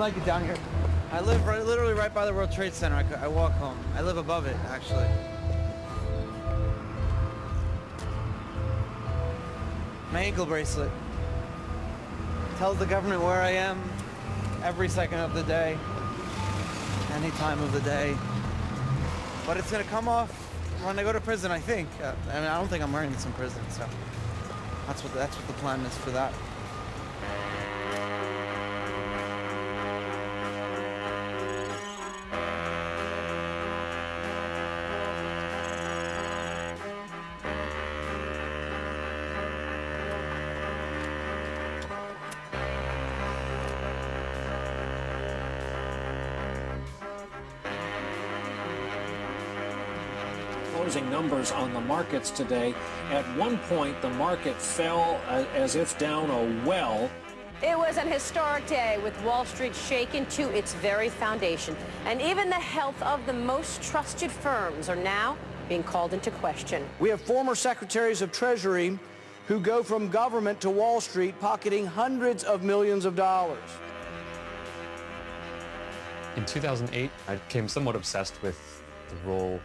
like it down here. I live literally right by the World Trade Center. I walk home. I live above it, actually. My ankle bracelet tells the government where I am every second of the day, any time of the day. But it's gonna come off when I go to prison, I think. I mean, I don't think I'm wearing this in prison, so that's what the plan is for that. Closing numbers on the markets today. At one point, the market fell as if down a well. It was an historic day with Wall Street shaken to its very foundation. And even the health of the most trusted firms are now being called into question. We have former secretaries of Treasury who go from government to Wall Street pocketing hundreds of millions of dollars. In 2008, I became somewhat obsessed with the role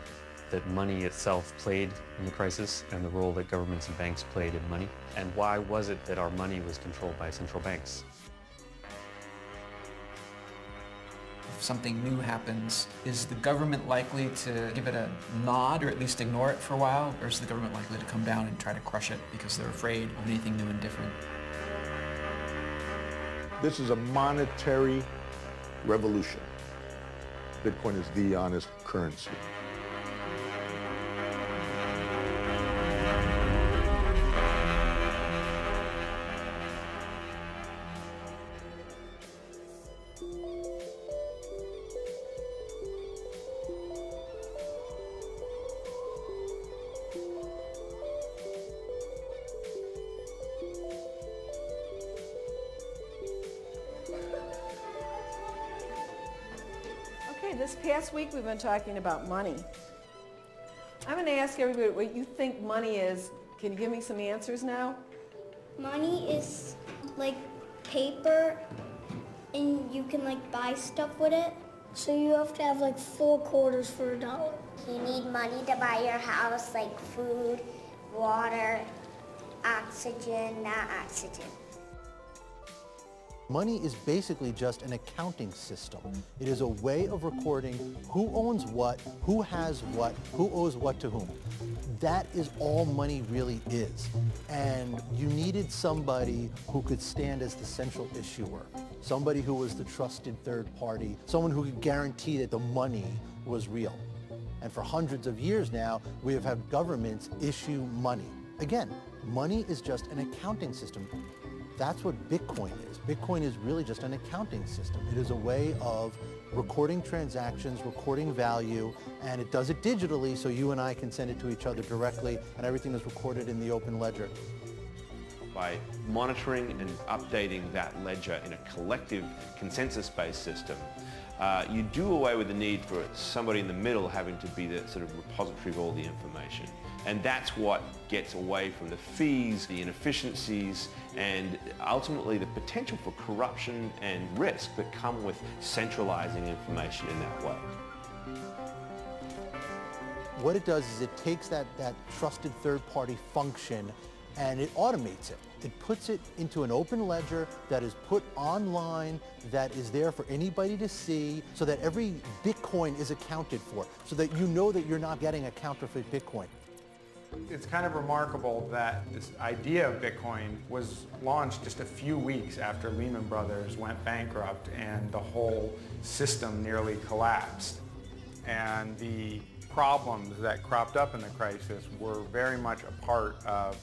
that money itself played in the crisis and the role that governments and banks played in money. And why was it that our money was controlled by central banks? If something new happens, is the government likely to give it a nod or at least ignore it for a while? Or is the government likely to come down and try to crush it because they're afraid of anything new and different? This is a monetary revolution. Bitcoin is the honest currency. This past week we've been talking about money. I'm going to ask everybody what you think money is. Can you give me some answers now? Money is like paper and you can like buy stuff with it. So you have to have like 4 quarters for $1. You need money to buy your house, like food, water, oxygen, not oxygen. Money is basically just an accounting system. It is a way of recording who owns what, who has what, who owes what to whom. That is all money really is. And you needed somebody who could stand as the central issuer, somebody who was the trusted third party, someone who could guarantee that the money was real. And for hundreds of years now, we have had governments issue money. Again, money is just an accounting system. That's what Bitcoin is. Bitcoin is really just an accounting system. It is a way of recording transactions, recording value, and it does it digitally so you and I can send it to each other directly, and everything is recorded in the open ledger. By monitoring and updating that ledger in a collective consensus-based system, you do away with the need for somebody in the middle having to be the sort of repository of all the information. And that's what gets away from the fees, the inefficiencies, and ultimately the potential for corruption and risk that come with centralizing information in that way. What it does is it takes that trusted third-party function and it automates it. It puts it into an open ledger that is put online, that is there for anybody to see, so that every Bitcoin is accounted for, so that you know that you're not getting a counterfeit Bitcoin. It's kind of remarkable that this idea of Bitcoin was launched just a few weeks after Lehman Brothers went bankrupt and the whole system nearly collapsed. And the problems that cropped up in the crisis were very much a part of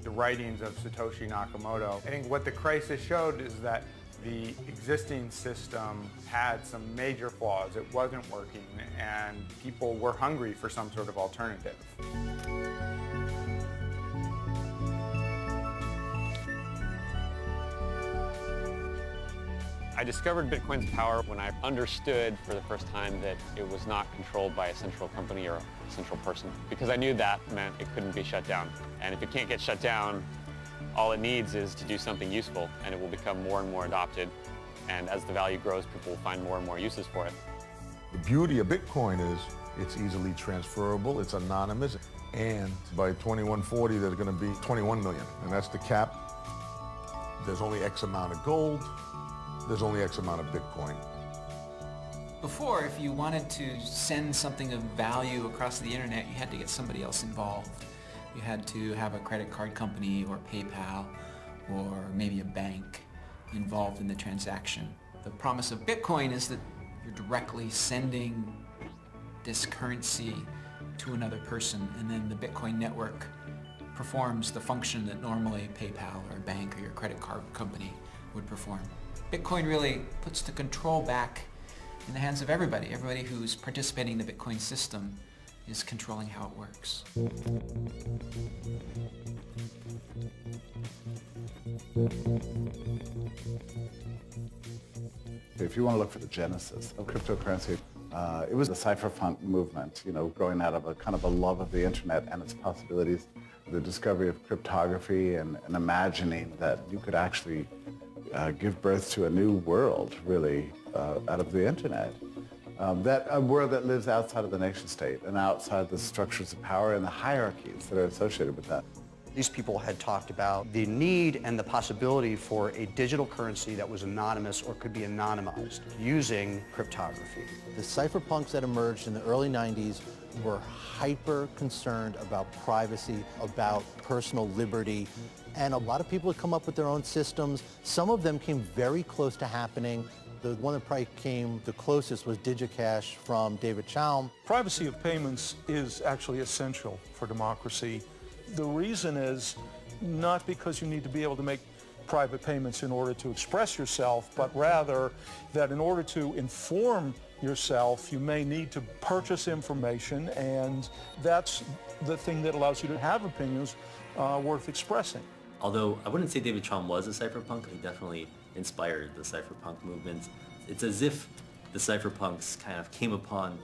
the writings of Satoshi Nakamoto. I think what the crisis showed is that the existing system had some major flaws. It wasn't working, and people were hungry for some sort of alternative. I discovered Bitcoin's power when I understood for the first time that it was not controlled by a central company or a central person, because I knew that meant it couldn't be shut down. And if it can't get shut down, all it needs is to do something useful, and it will become more and more adopted. And as the value grows, people will find more and more uses for it. The beauty of Bitcoin is it's easily transferable, it's anonymous, and by 2140 there's going to be 21 million, and that's the cap. There's only X amount of gold, there's only X amount of Bitcoin. Before, if you wanted to send something of value across the internet, you had to get somebody else involved. You had to have a credit card company or PayPal or maybe a bank involved in the transaction. The promise of Bitcoin is that you're directly sending this currency to another person, and then the Bitcoin network performs the function that normally PayPal or a bank or your credit card company would perform. Bitcoin really puts the control back in the hands of everybody. Everybody who's participating in the Bitcoin system is controlling how it works. If you want to look for the genesis of cryptocurrency, it was the cypherpunk movement, growing out of a kind of a love of the internet and its possibilities, the discovery of cryptography and imagining that you could actually give birth to a new world, really, out of the internet. A world that lives outside of the nation state and outside the structures of power and the hierarchies that are associated with that. These people had talked about the need and the possibility for a digital currency that was anonymous or could be anonymized using cryptography. The cypherpunks that emerged in the early 90s were hyper concerned about privacy, about personal liberty, and a lot of people had come up with their own systems. Some of them came very close to happening. The one that probably came the closest was DigiCash from David Chaum. Privacy of payments is actually essential for democracy. The reason is not because you need to be able to make private payments in order to express yourself, but rather that in order to inform yourself, you may need to purchase information, and that's the thing that allows you to have opinions worth expressing. Although I wouldn't say David Chaum was a cypherpunk, he definitely inspired the cypherpunk movement. It's as if the cypherpunks kind of came upon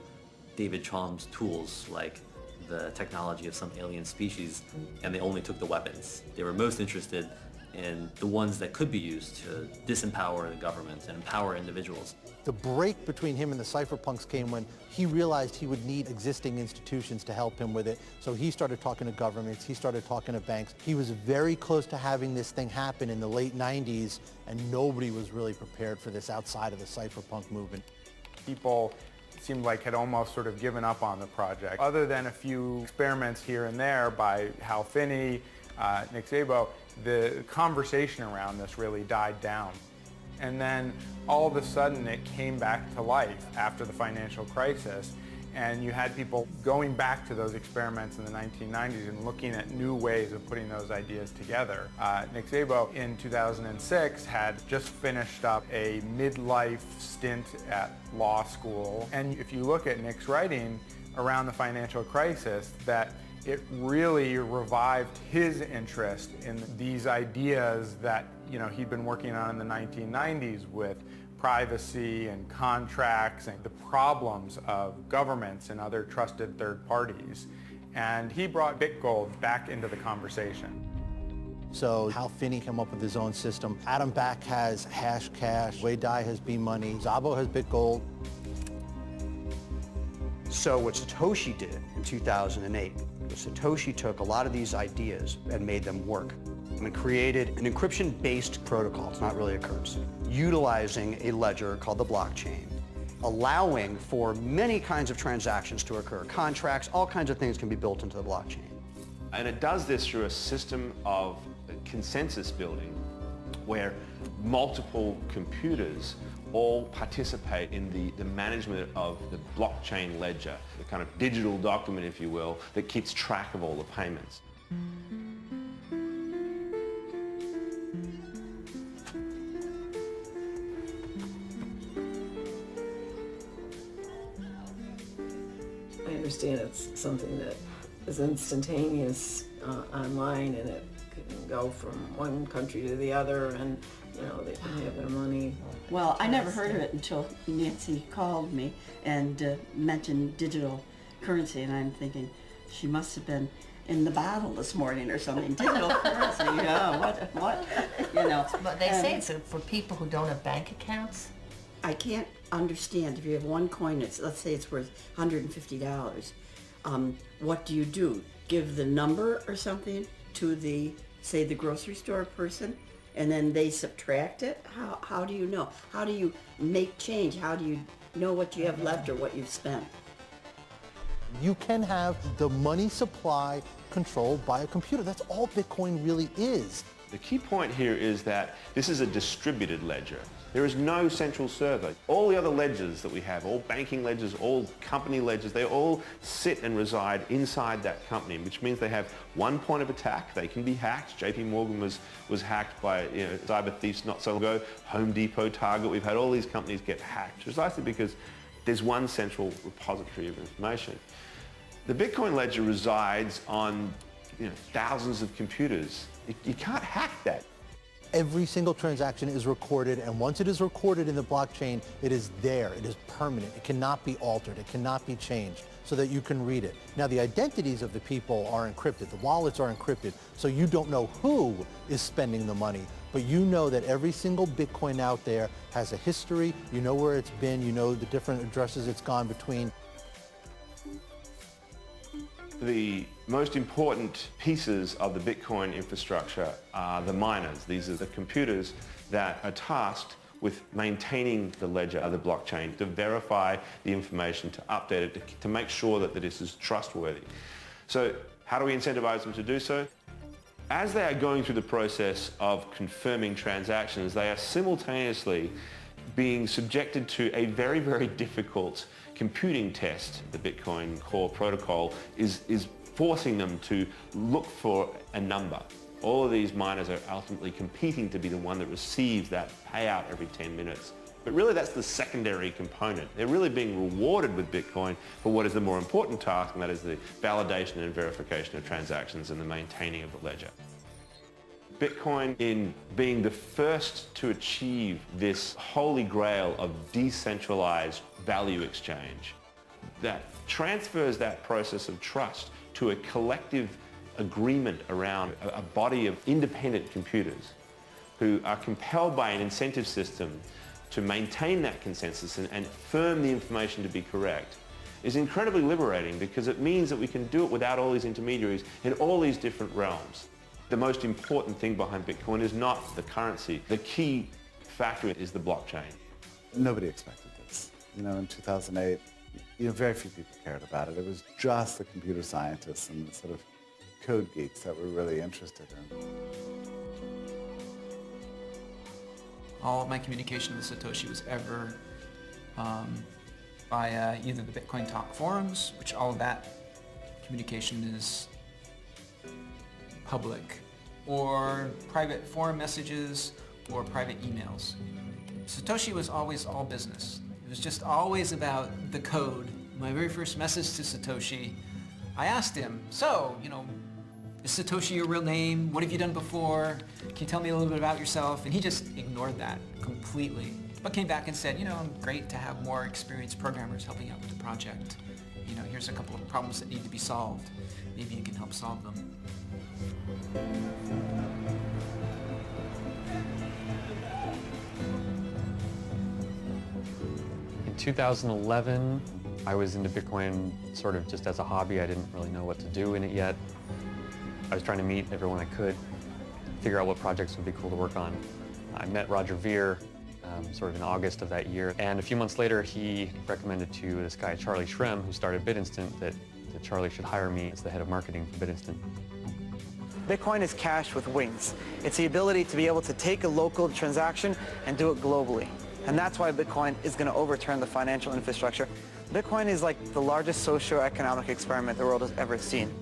David Chaum's tools, like the technology of some alien species, and they only took the weapons. They were most interested in the ones that could be used to disempower the government and empower individuals. The break between him and the cypherpunks came when he realized he would need existing institutions to help him with it. So he started talking to governments, he started talking to banks. He was very close to having this thing happen in the late 90s, and nobody was really prepared for this outside of the cypherpunk movement. People seemed like had almost sort of given up on the project. Other than a few experiments here and there by Hal Finney, Nick Szabo, the conversation around this really died down. And then all of a sudden it came back to life after the financial crisis, and you had people going back to those experiments in the 1990s and looking at new ways of putting those ideas together. Nick Szabo in 2006 had just finished up a midlife stint at law school, and if you look at Nick's writing around the financial crisis, that it really revived his interest in these ideas that he'd been working on in the 1990s with privacy and contracts and the problems of governments and other trusted third parties. And he brought BitGold back into the conversation. So Hal Finney came up with his own system. Adam Back has Hashcash. Wei Dai has B-Money. Szabo has BitGold. So what Satoshi did in 2008 was Satoshi took a lot of these ideas and made them work and created an encryption-based protocol. It's not really a currency, utilizing a ledger called the blockchain, allowing for many kinds of transactions to occur. Contracts, all kinds of things can be built into the blockchain. And it does this through a system of consensus building where multiple computers all participate in the management of the blockchain ledger, the kind of digital document, if you will, that keeps track of all the payments. I understand it's something that is instantaneous online, and it can go from one country to the other, and they can have their money. Well, I never heard of it until Nancy called me and mentioned digital currency, and I'm thinking she must have been in the bottle this morning or something. Didn't occur. I say, yeah, what, you know. But they say it's for people who don't have bank accounts. I can't understand if you have one coin, let's say it's worth $150. What do you do? Give the number or something to the, say, the grocery store person, and then they subtract it? How do you know? How do you make change? How do you know what you have left or what you've spent? You can have the money supply controlled by a computer. That's all Bitcoin really is. The key point here is that this is a distributed ledger. There is no central server. All the other ledgers that we have, all banking ledgers, all company ledgers, they all sit and reside inside that company, which means they have one point of attack. They can be hacked. JP Morgan was hacked by cyber thieves not so long ago. Home Depot, Target, we've had all these companies get hacked precisely because there's one central repository of information. The Bitcoin ledger resides on thousands of computers. You can't hack that. Every single transaction is recorded, and once it is recorded in the blockchain, it is there. It is permanent. It cannot be altered. It cannot be changed so that you can read it. Now, the identities of the people are encrypted. The wallets are encrypted, so you don't know who is spending the money, but you know that every single Bitcoin out there has a history. You know where it's been. You know the different addresses it's gone between. The most important pieces of the Bitcoin infrastructure are the miners. These are the computers that are tasked with maintaining the ledger of the blockchain, to verify the information, to update it, to make sure that this is trustworthy. So how do we incentivize them to do so? As they are going through the process of confirming transactions, they are simultaneously being subjected to a very, very difficult computing test. The Bitcoin core protocol is forcing them to look for a number. All of these miners are ultimately competing to be the one that receives that payout every 10 minutes. But really that's the secondary component. They're really being rewarded with Bitcoin for what is the more important task, and that is the validation and verification of transactions and the maintaining of the ledger. Bitcoin, in being the first to achieve this holy grail of decentralized value exchange, that transfers that process of trust to a collective agreement around a body of independent computers who are compelled by an incentive system to maintain that consensus and affirm the information to be correct, is incredibly liberating, because it means that we can do it without all these intermediaries in all these different realms. The most important thing behind Bitcoin is not the currency. The key factor is the blockchain. Nobody expected this. In 2008, very few people cared about it. It was just the computer scientists and the sort of code geeks that were really interested in. All of my communication with Satoshi was ever via either the Bitcoin Talk forums, which all of that communication is public, or private forum messages, or private emails. Satoshi was always all business. It was just always about the code. My very first message to Satoshi, I asked him, so, is Satoshi your real name? What have you done before? Can you tell me a little bit about yourself? And he just ignored that completely, but came back and said, great to have more experienced programmers helping out with the project. Here's a couple of problems that need to be solved. Maybe you can help solve them. In 2011, I was into Bitcoin sort of just as a hobby. I didn't really know what to do in it yet. I was trying to meet everyone I could, figure out what projects would be cool to work on. I met Roger Ver sort of in August of that year, and a few months later he recommended to this guy Charlie Shrem, who started BitInstant, that Charlie should hire me as the head of marketing for BitInstant. Bitcoin is cash with wings. It's the ability to be able to take a local transaction and do it globally. And that's why Bitcoin is going to overturn the financial infrastructure. Bitcoin is like the largest socio-economic experiment the world has ever seen.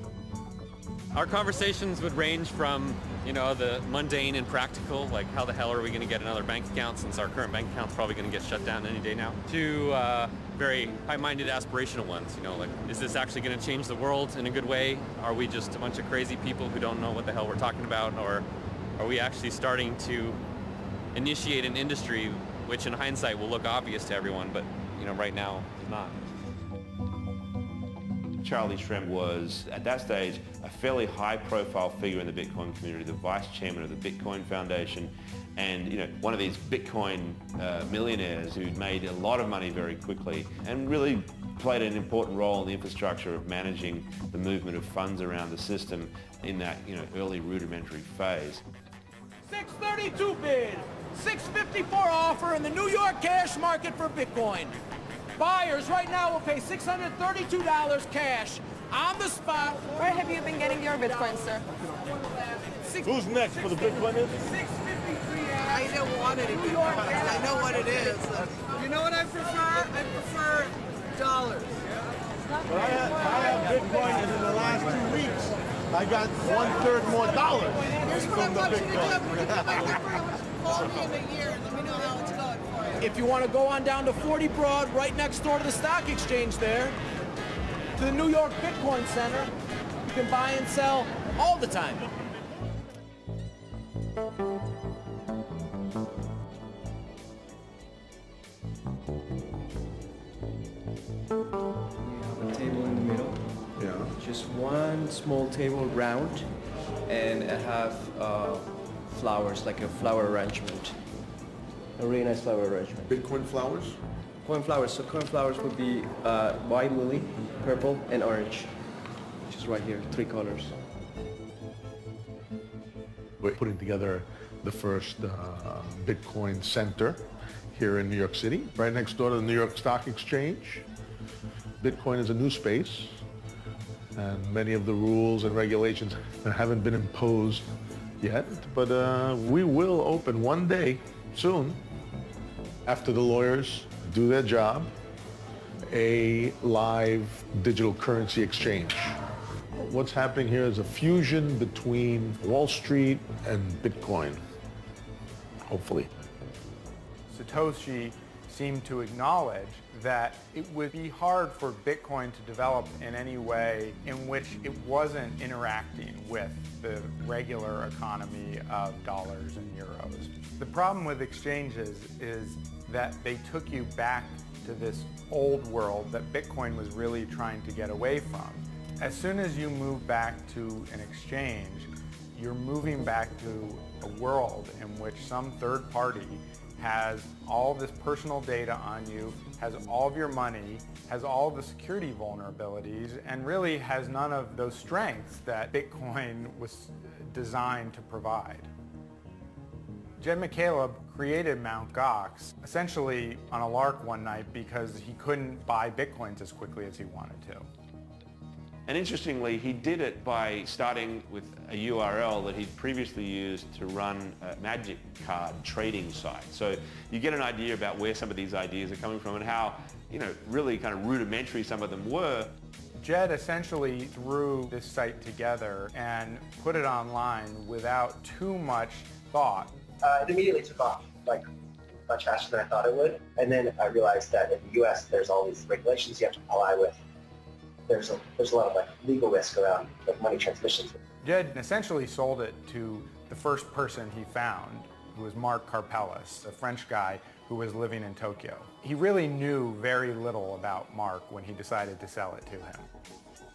Our conversations would range from, the mundane and practical, like how the hell are we going to get another bank account since our current bank account's probably going to get shut down any day now, to very high-minded aspirational ones, like, is this actually going to change the world in a good way? Are we just a bunch of crazy people who don't know what the hell we're talking about? Or are we actually starting to initiate an industry which in hindsight will look obvious to everyone, but right now is not? Charlie Shrem was, at that stage, a fairly high-profile figure in the Bitcoin community, the vice chairman of the Bitcoin Foundation, and one of these Bitcoin millionaires who made a lot of money very quickly and really played an important role in the infrastructure of managing the movement of funds around the system in that early rudimentary phase. 632 bid, 654 offer in the New York cash market for Bitcoin. Buyers right now will pay $632 cash on the spot. Where have you been getting your Bitcoin, sir? Who's next for the Bitcoin is? 653. I don't want it in I know what it is. You know what I prefer? I prefer dollars. But I have Bitcoin, and in the last 2 weeks, I got 1/3 more dollars from the Bitcoin. Call me in a year and let me know how it's going for you. If you want to go on down to 40 Broad, right next door to the stock exchange there, to the New York Bitcoin Center, you can buy and sell all the time. A table in the middle. Yeah. Just one small table round, and I have flowers, like a flower arrangement. A really nice flower arrangement. Bitcoin flowers? Cornflowers. So cornflowers would be white lily, purple, and orange, which is right here, 3 colors. We're putting together the first Bitcoin center here in New York City, right next door to the New York Stock Exchange. Bitcoin is a new space, and many of the rules and regulations haven't been imposed yet, but we will open one day soon, after the lawyers do their job, a live digital currency exchange. What's happening here is a fusion between Wall Street and Bitcoin, hopefully. Satoshi seemed to acknowledge that it would be hard for Bitcoin to develop in any way in which it wasn't interacting with the regular economy of dollars and euros. The problem with exchanges is that they took you back to this old world that Bitcoin was really trying to get away from. As soon as you move back to an exchange, you're moving back to a world in which some third party has all this personal data on you, has all of your money, has all of the security vulnerabilities, and really has none of those strengths that Bitcoin was designed to provide. Jed McCaleb created Mt. Gox essentially on a lark one night because he couldn't buy Bitcoins as quickly as he wanted to. And interestingly, he did it by starting with a URL that he'd previously used to run a magic card trading site. So you get an idea about where some of these ideas are coming from and how, really kind of rudimentary some of them were. Jed essentially threw this site together and put it online without too much thought. It immediately took off, much faster than I thought it would. And then I realized that in the US, there's all these regulations you have to comply with. There's a lot of legal risk around money transmissions. Jed essentially sold it to the first person he found, who was Mark Karpeles, a French guy who was living in Tokyo. He really knew very little about Mark when he decided to sell it to him.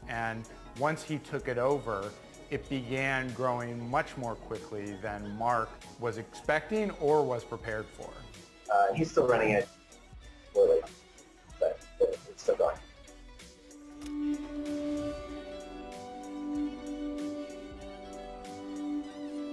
And once he took it over, it began growing much more quickly than Mark was expecting or was prepared for. He's still running it poorly, but it's still going.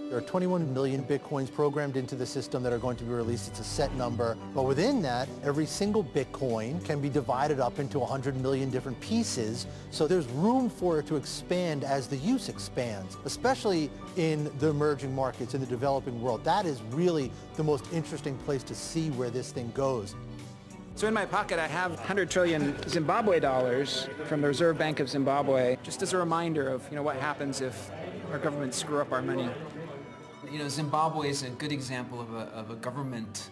There are 21 million Bitcoins programmed into the system that are going to be released. It's a set number. But within that, every single Bitcoin can be divided up into 100 million different pieces. So there's room for it to expand as the use expands, especially in the emerging markets, in the developing world. That is really the most interesting place to see where this thing goes. So in my pocket, I have 100 trillion Zimbabwe dollars from the Reserve Bank of Zimbabwe, just as a reminder of what happens if our governments screw up our money. Zimbabwe is a good example of a government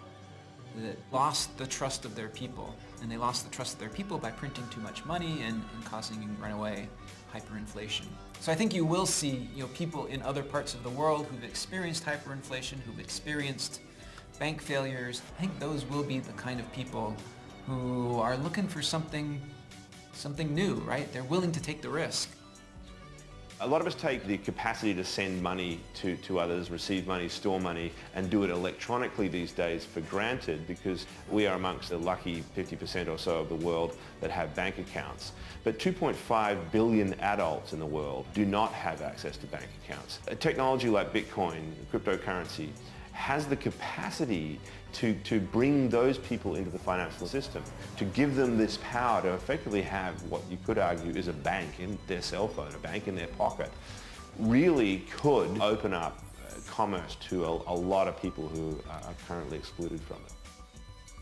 that lost the trust of their people. And they lost the trust of their people by printing too much money and causing runaway hyperinflation. So I think you will see people in other parts of the world who've experienced hyperinflation, who've experienced bank failures. I think those will be the kind of people who are looking for something something new, right? They're willing to take the risk. A lot of us take the capacity to send money to others, receive money, store money, and do it electronically these days for granted because we are amongst the lucky 50% or so of the world that have bank accounts. But 2.5 billion adults in the world do not have access to bank accounts. A technology like Bitcoin, cryptocurrency, has the capacity to bring those people into the financial system, to give them this power to effectively have what you could argue is a bank in their cell phone, a bank in their pocket, really could open up commerce to a lot of people who are currently excluded from it.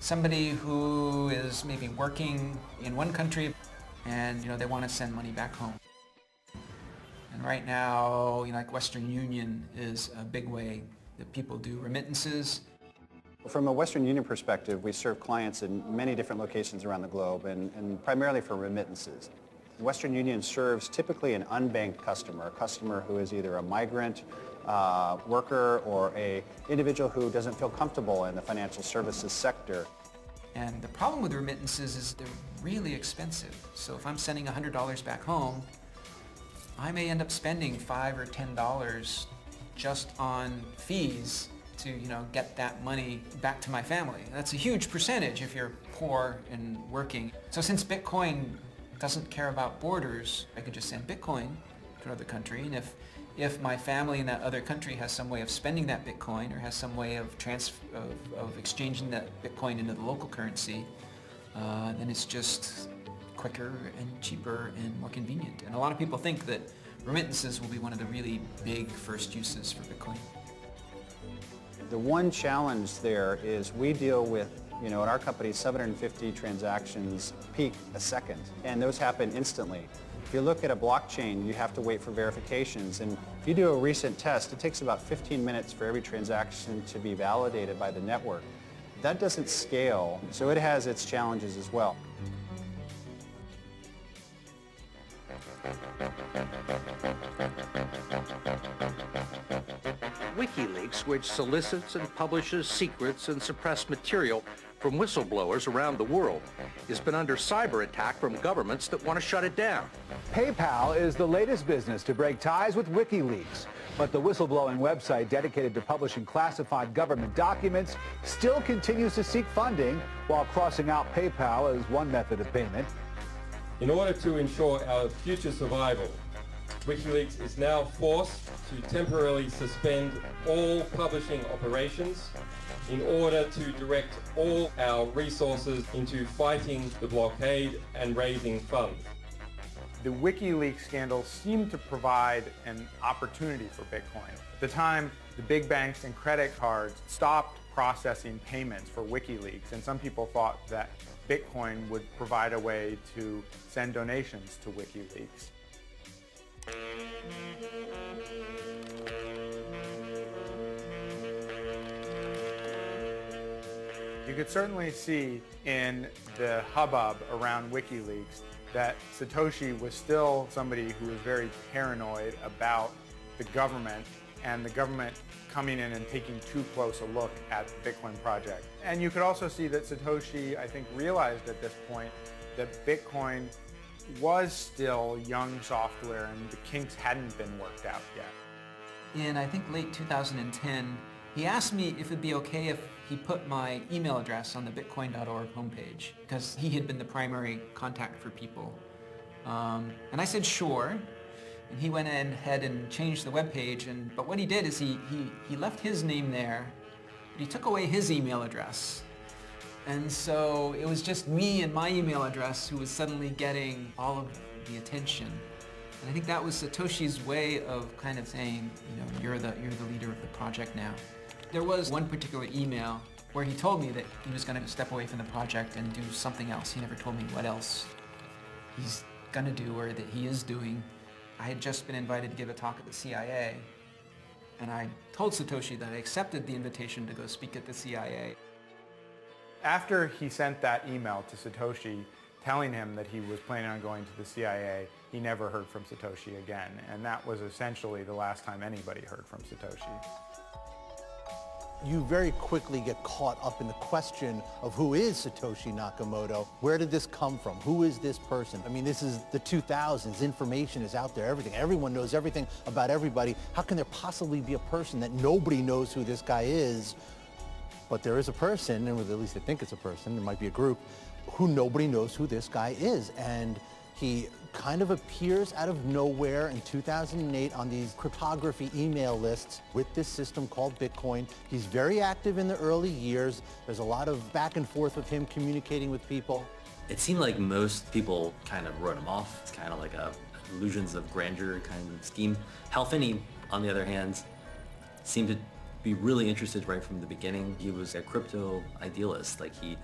Somebody who is maybe working in one country and they want to send money back home. And right now, like Western Union is a big way that people do remittances. From a Western Union perspective, we serve clients in many different locations around the globe and primarily for remittances. Western Union serves typically an unbanked customer, a customer who is either a migrant, worker, or an individual who doesn't feel comfortable in the financial services sector. And the problem with remittances is they're really expensive. So if I'm sending $100 back home, I may end up spending $5 or $10 just on fees to get that money back to my family. That's a huge percentage if you're poor and working. So since Bitcoin doesn't care about borders, I could just send Bitcoin to another country, and if my family in that other country has some way of spending that Bitcoin or has some way of exchanging that Bitcoin into the local currency, then it's just quicker and cheaper and more convenient. And a lot of people think that remittances will be one of the really big first uses for Bitcoin. The one challenge there is we deal with, in our company, 750 transactions peak a second, and those happen instantly. If you look at a blockchain, you have to wait for verifications, and if you do a recent test, it takes about 15 minutes for every transaction to be validated by the network. That doesn't scale, so it has its challenges as well. WikiLeaks, which solicits and publishes secrets and suppressed material from whistleblowers around the world, has been under cyber attack from governments that want to shut it down. PayPal is the latest business to break ties with WikiLeaks, but the whistleblowing website dedicated to publishing classified government documents still continues to seek funding while crossing out PayPal as one method of payment. In order to ensure our future survival, WikiLeaks is now forced to temporarily suspend all publishing operations in order to direct all our resources into fighting the blockade and raising funds. The WikiLeaks scandal seemed to provide an opportunity for Bitcoin. At the time, the big banks and credit cards stopped processing payments for WikiLeaks, and some people thought that Bitcoin would provide a way to send donations to WikiLeaks. You could certainly see in the hubbub around WikiLeaks that Satoshi was still somebody who was very paranoid about the government and the government coming in and taking too close a look at the Bitcoin project. And you could also see that Satoshi, I think, realized at this point that Bitcoin was still young software and the kinks hadn't been worked out yet. In, I think, late 2010, he asked me if it'd be okay if he put my email address on the bitcoin.org homepage, because he had been the primary contact for people. And I said sure, and he went ahead and changed the webpage, but what he did is he left his name there, but he took away his email address. And so it was just me and my email address who was suddenly getting all of the attention. And I think that was Satoshi's way of kind of saying, you're the leader of the project now. There was one particular email where he told me that he was going to step away from the project and do something else. He never told me what else he's going to do or that he is doing. I had just been invited to give a talk at the CIA, and I told Satoshi that I accepted the invitation to go speak at the CIA. After he sent that email to Satoshi telling him that he was planning on going to the CIA, he never heard from Satoshi again, and that was essentially the last time anybody heard from Satoshi. you very quickly get caught up in the question of who is Satoshi Nakamoto? Where did this come from? Who is this person? I mean, this is the 2000s. Information is out there, everything. Everyone knows everything about everybody. How can there possibly be a person that nobody knows who this guy is? But there is a person, and at least I think it's a person, it might be a group, who nobody knows who this guy is. And he kind of appears out of nowhere in 2008 on these cryptography email lists with this system called Bitcoin. He's very active in the early years. There's a lot of back and forth with him communicating with people. It seemed like most people kind of wrote him off. It's kind of like a illusions of grandeur kind of scheme. Hal Finney, on the other hand, seemed to be really interested right from the beginning. He was a crypto idealist. Like, he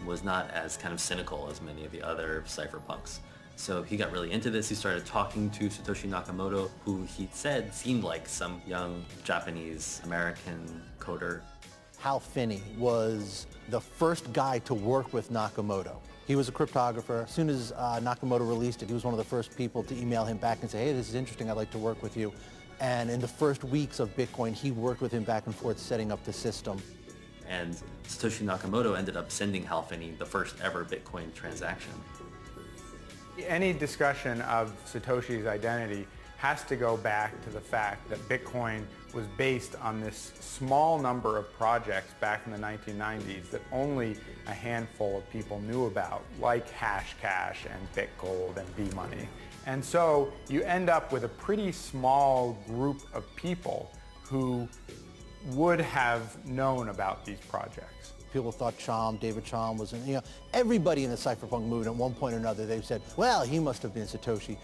was not as kind of cynical as many of the other cypherpunks. So he got really into this. He started talking to Satoshi Nakamoto, who he said seemed like some young Japanese-American coder. Hal Finney was the first guy to work with Nakamoto. He was a cryptographer. As soon as Nakamoto released it, he was one of the first people to email him back and say, hey, this is interesting, I'd like to work with you. And in the first weeks of Bitcoin, he worked with him back and forth setting up the system. And Satoshi Nakamoto ended up sending Hal Finney the first ever Bitcoin transaction. Any discussion of Satoshi's identity has to go back to the fact that Bitcoin was based on this small number of projects back in the 1990s that only a handful of people knew about, like Hashcash and BitGold and B-Money. And so you end up with a pretty small group of people who would have known about these projects. People thought David Chaum was, everybody in the cypherpunk movement at one point or another, they've said, well, he must have been Satoshi.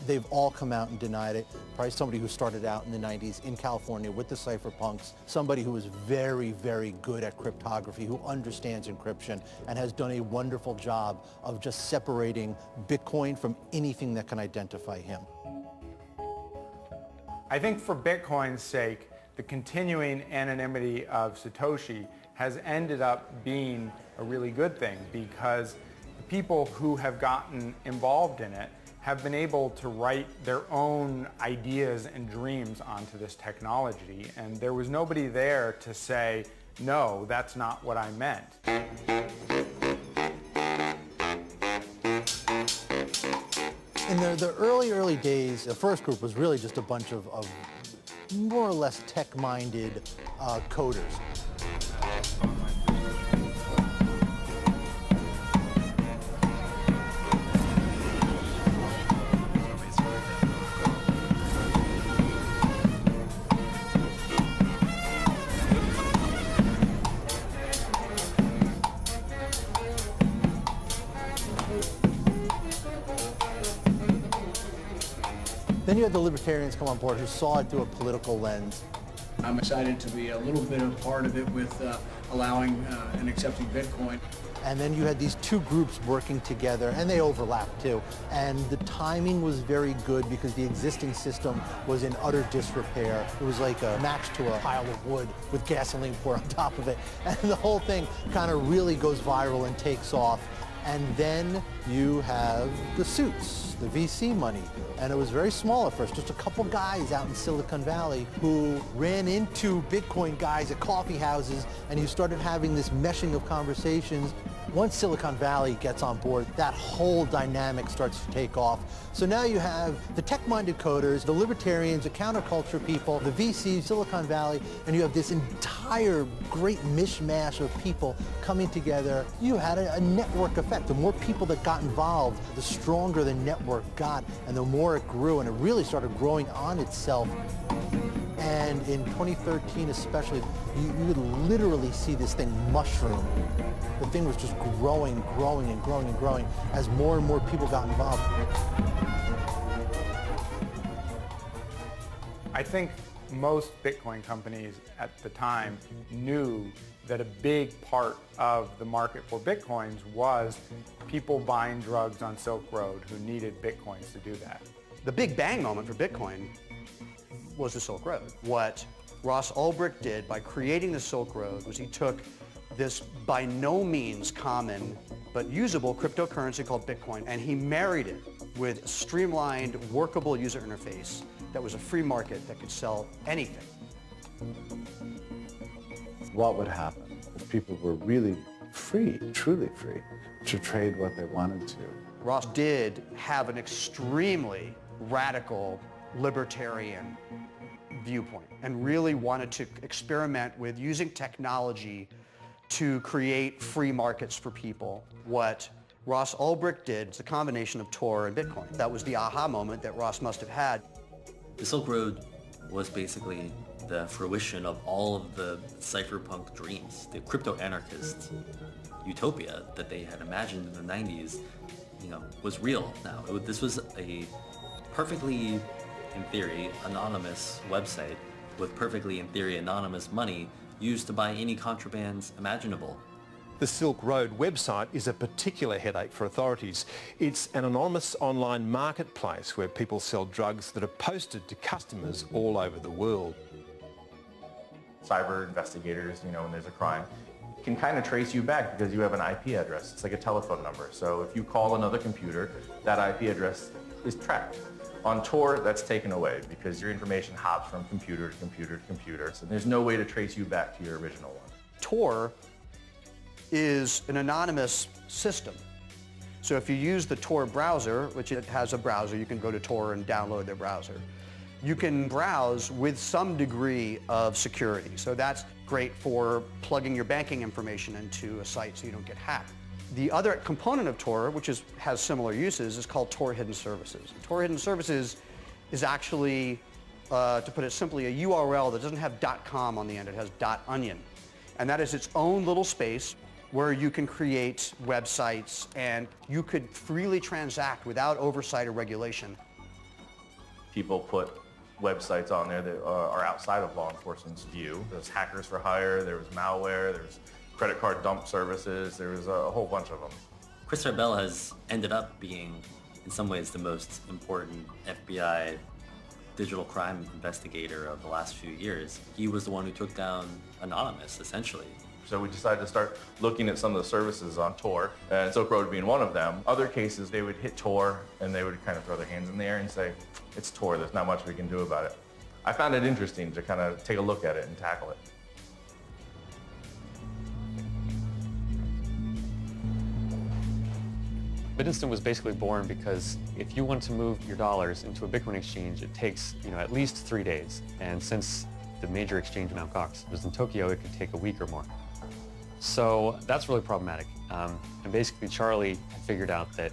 They've all come out and denied it. Probably somebody who started out in the 90s in California with the cypherpunks, somebody who is very, very good at cryptography, who understands encryption, and has done a wonderful job of just separating Bitcoin from anything that can identify him. I think for Bitcoin's sake, the continuing anonymity of Satoshi has ended up being a really good thing, because the people who have gotten involved in it have been able to write their own ideas and dreams onto this technology, and there was nobody there to say, no, that's not what I meant. In the early days, the first group was really just a bunch of more or less tech-minded coders. Then you had the libertarians come on board who saw it through a political lens. I'm excited to be a little bit of part of it with allowing and accepting Bitcoin. And then you had these two groups working together, and they overlapped too. And the timing was very good because the existing system was in utter disrepair. It was like a match to a pile of wood with gasoline poured on top of it. And the whole thing kind of really goes viral and takes off. And then you have the suits, the VC money. And it was very small at first, just a couple guys out in Silicon Valley who ran into Bitcoin guys at coffee houses, and you started having this meshing of conversations. Once Silicon Valley gets on board, that whole dynamic starts to take off. So now you have the tech-minded coders, the libertarians, the counterculture people, the VCs, Silicon Valley, and you have this entire great mishmash of people coming together. You had a network effect. The more people that got involved, the stronger the network got, and the more it grew, and it really started growing on itself. And in 2013 especially, you would literally see this thing mushroom. The thing was just growing, growing, and growing, and growing as more and more people got involved. I think most Bitcoin companies at the time knew that a big part of the market for Bitcoins was people buying drugs on Silk Road who needed Bitcoins to do that. The big bang moment for Bitcoin was the Silk Road. What Ross Ulbricht did by creating the Silk Road was he took this by no means common but usable cryptocurrency called Bitcoin, and he married it with a streamlined, workable user interface that was a free market that could sell anything. what would happen if people were really free, truly free, to trade what they wanted to. Ross did have an extremely radical libertarian viewpoint and really wanted to experiment with using technology to create free markets for people. What Ross Ulbricht did is a combination of Tor and Bitcoin. That was the aha moment that Ross must have had. The Silk Road was basically the fruition of all of the cypherpunk dreams, the crypto-anarchist utopia that they had imagined in the 90s, was real now. This was a perfectly, in theory, anonymous website with perfectly, in theory, anonymous money used to buy any contrabands imaginable. The Silk Road website is a particular headache for authorities. It's an anonymous online marketplace where people sell drugs that are posted to customers all over the world. Cyber investigators, when there's a crime, can kind of trace you back because you have an IP address. It's like a telephone number. So if you call another computer, that IP address is tracked. On Tor, that's taken away because your information hops from computer to computer to computer. So there's no way to trace you back to your original one. Tor is an anonymous system. So if you use the Tor browser, which it has a browser, you can go to Tor and download their browser. You can browse with some degree of security. So that's great for plugging your banking information into a site so you don't get hacked. The other component of Tor, which has similar uses, is called Tor Hidden Services. Tor Hidden Services is actually, to put it simply, a URL that doesn't have .com on the end, it has .onion. And that is its own little space where you can create websites and you could freely transact without oversight or regulation. People put websites on there that are outside of law enforcement's view. There's hackers for hire, there was malware, there's credit card dump services, there was a whole bunch of them. Chris Arbel has ended up being, in some ways, the most important FBI digital crime investigator of the last few years. He was the one who took down Anonymous, essentially. So we decided to start looking at some of the services on Tor, and Silk Road being one of them. Other cases, they would hit Tor and they would kind of throw their hands in the air and say, it's Tor, there's not much we can do about it. I found it interesting to kind of take a look at it and tackle it. BitInstant was basically born because if you want to move your dollars into a Bitcoin exchange, it takes at least 3 days. And since the major exchange, Mt. Gox, was in Tokyo, it could take a week or more. So that's really problematic. And basically Charlie had figured out that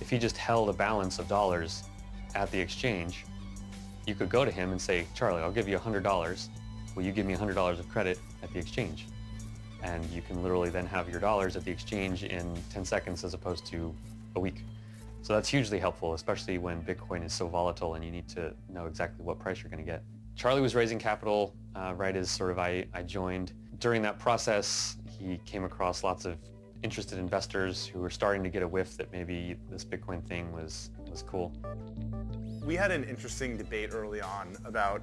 if he just held a balance of dollars at the exchange, you could go to him and say, Charlie, I'll give you $100. Will you give me $100 of credit at the exchange? And you can literally then have your dollars at the exchange in 10 seconds as opposed to a week. So that's hugely helpful, especially when Bitcoin is so volatile and you need to know exactly what price you're going to get. Charlie was raising capital right as I joined. During that process, he came across lots of interested investors who were starting to get a whiff that maybe this Bitcoin thing was cool. We had an interesting debate early on about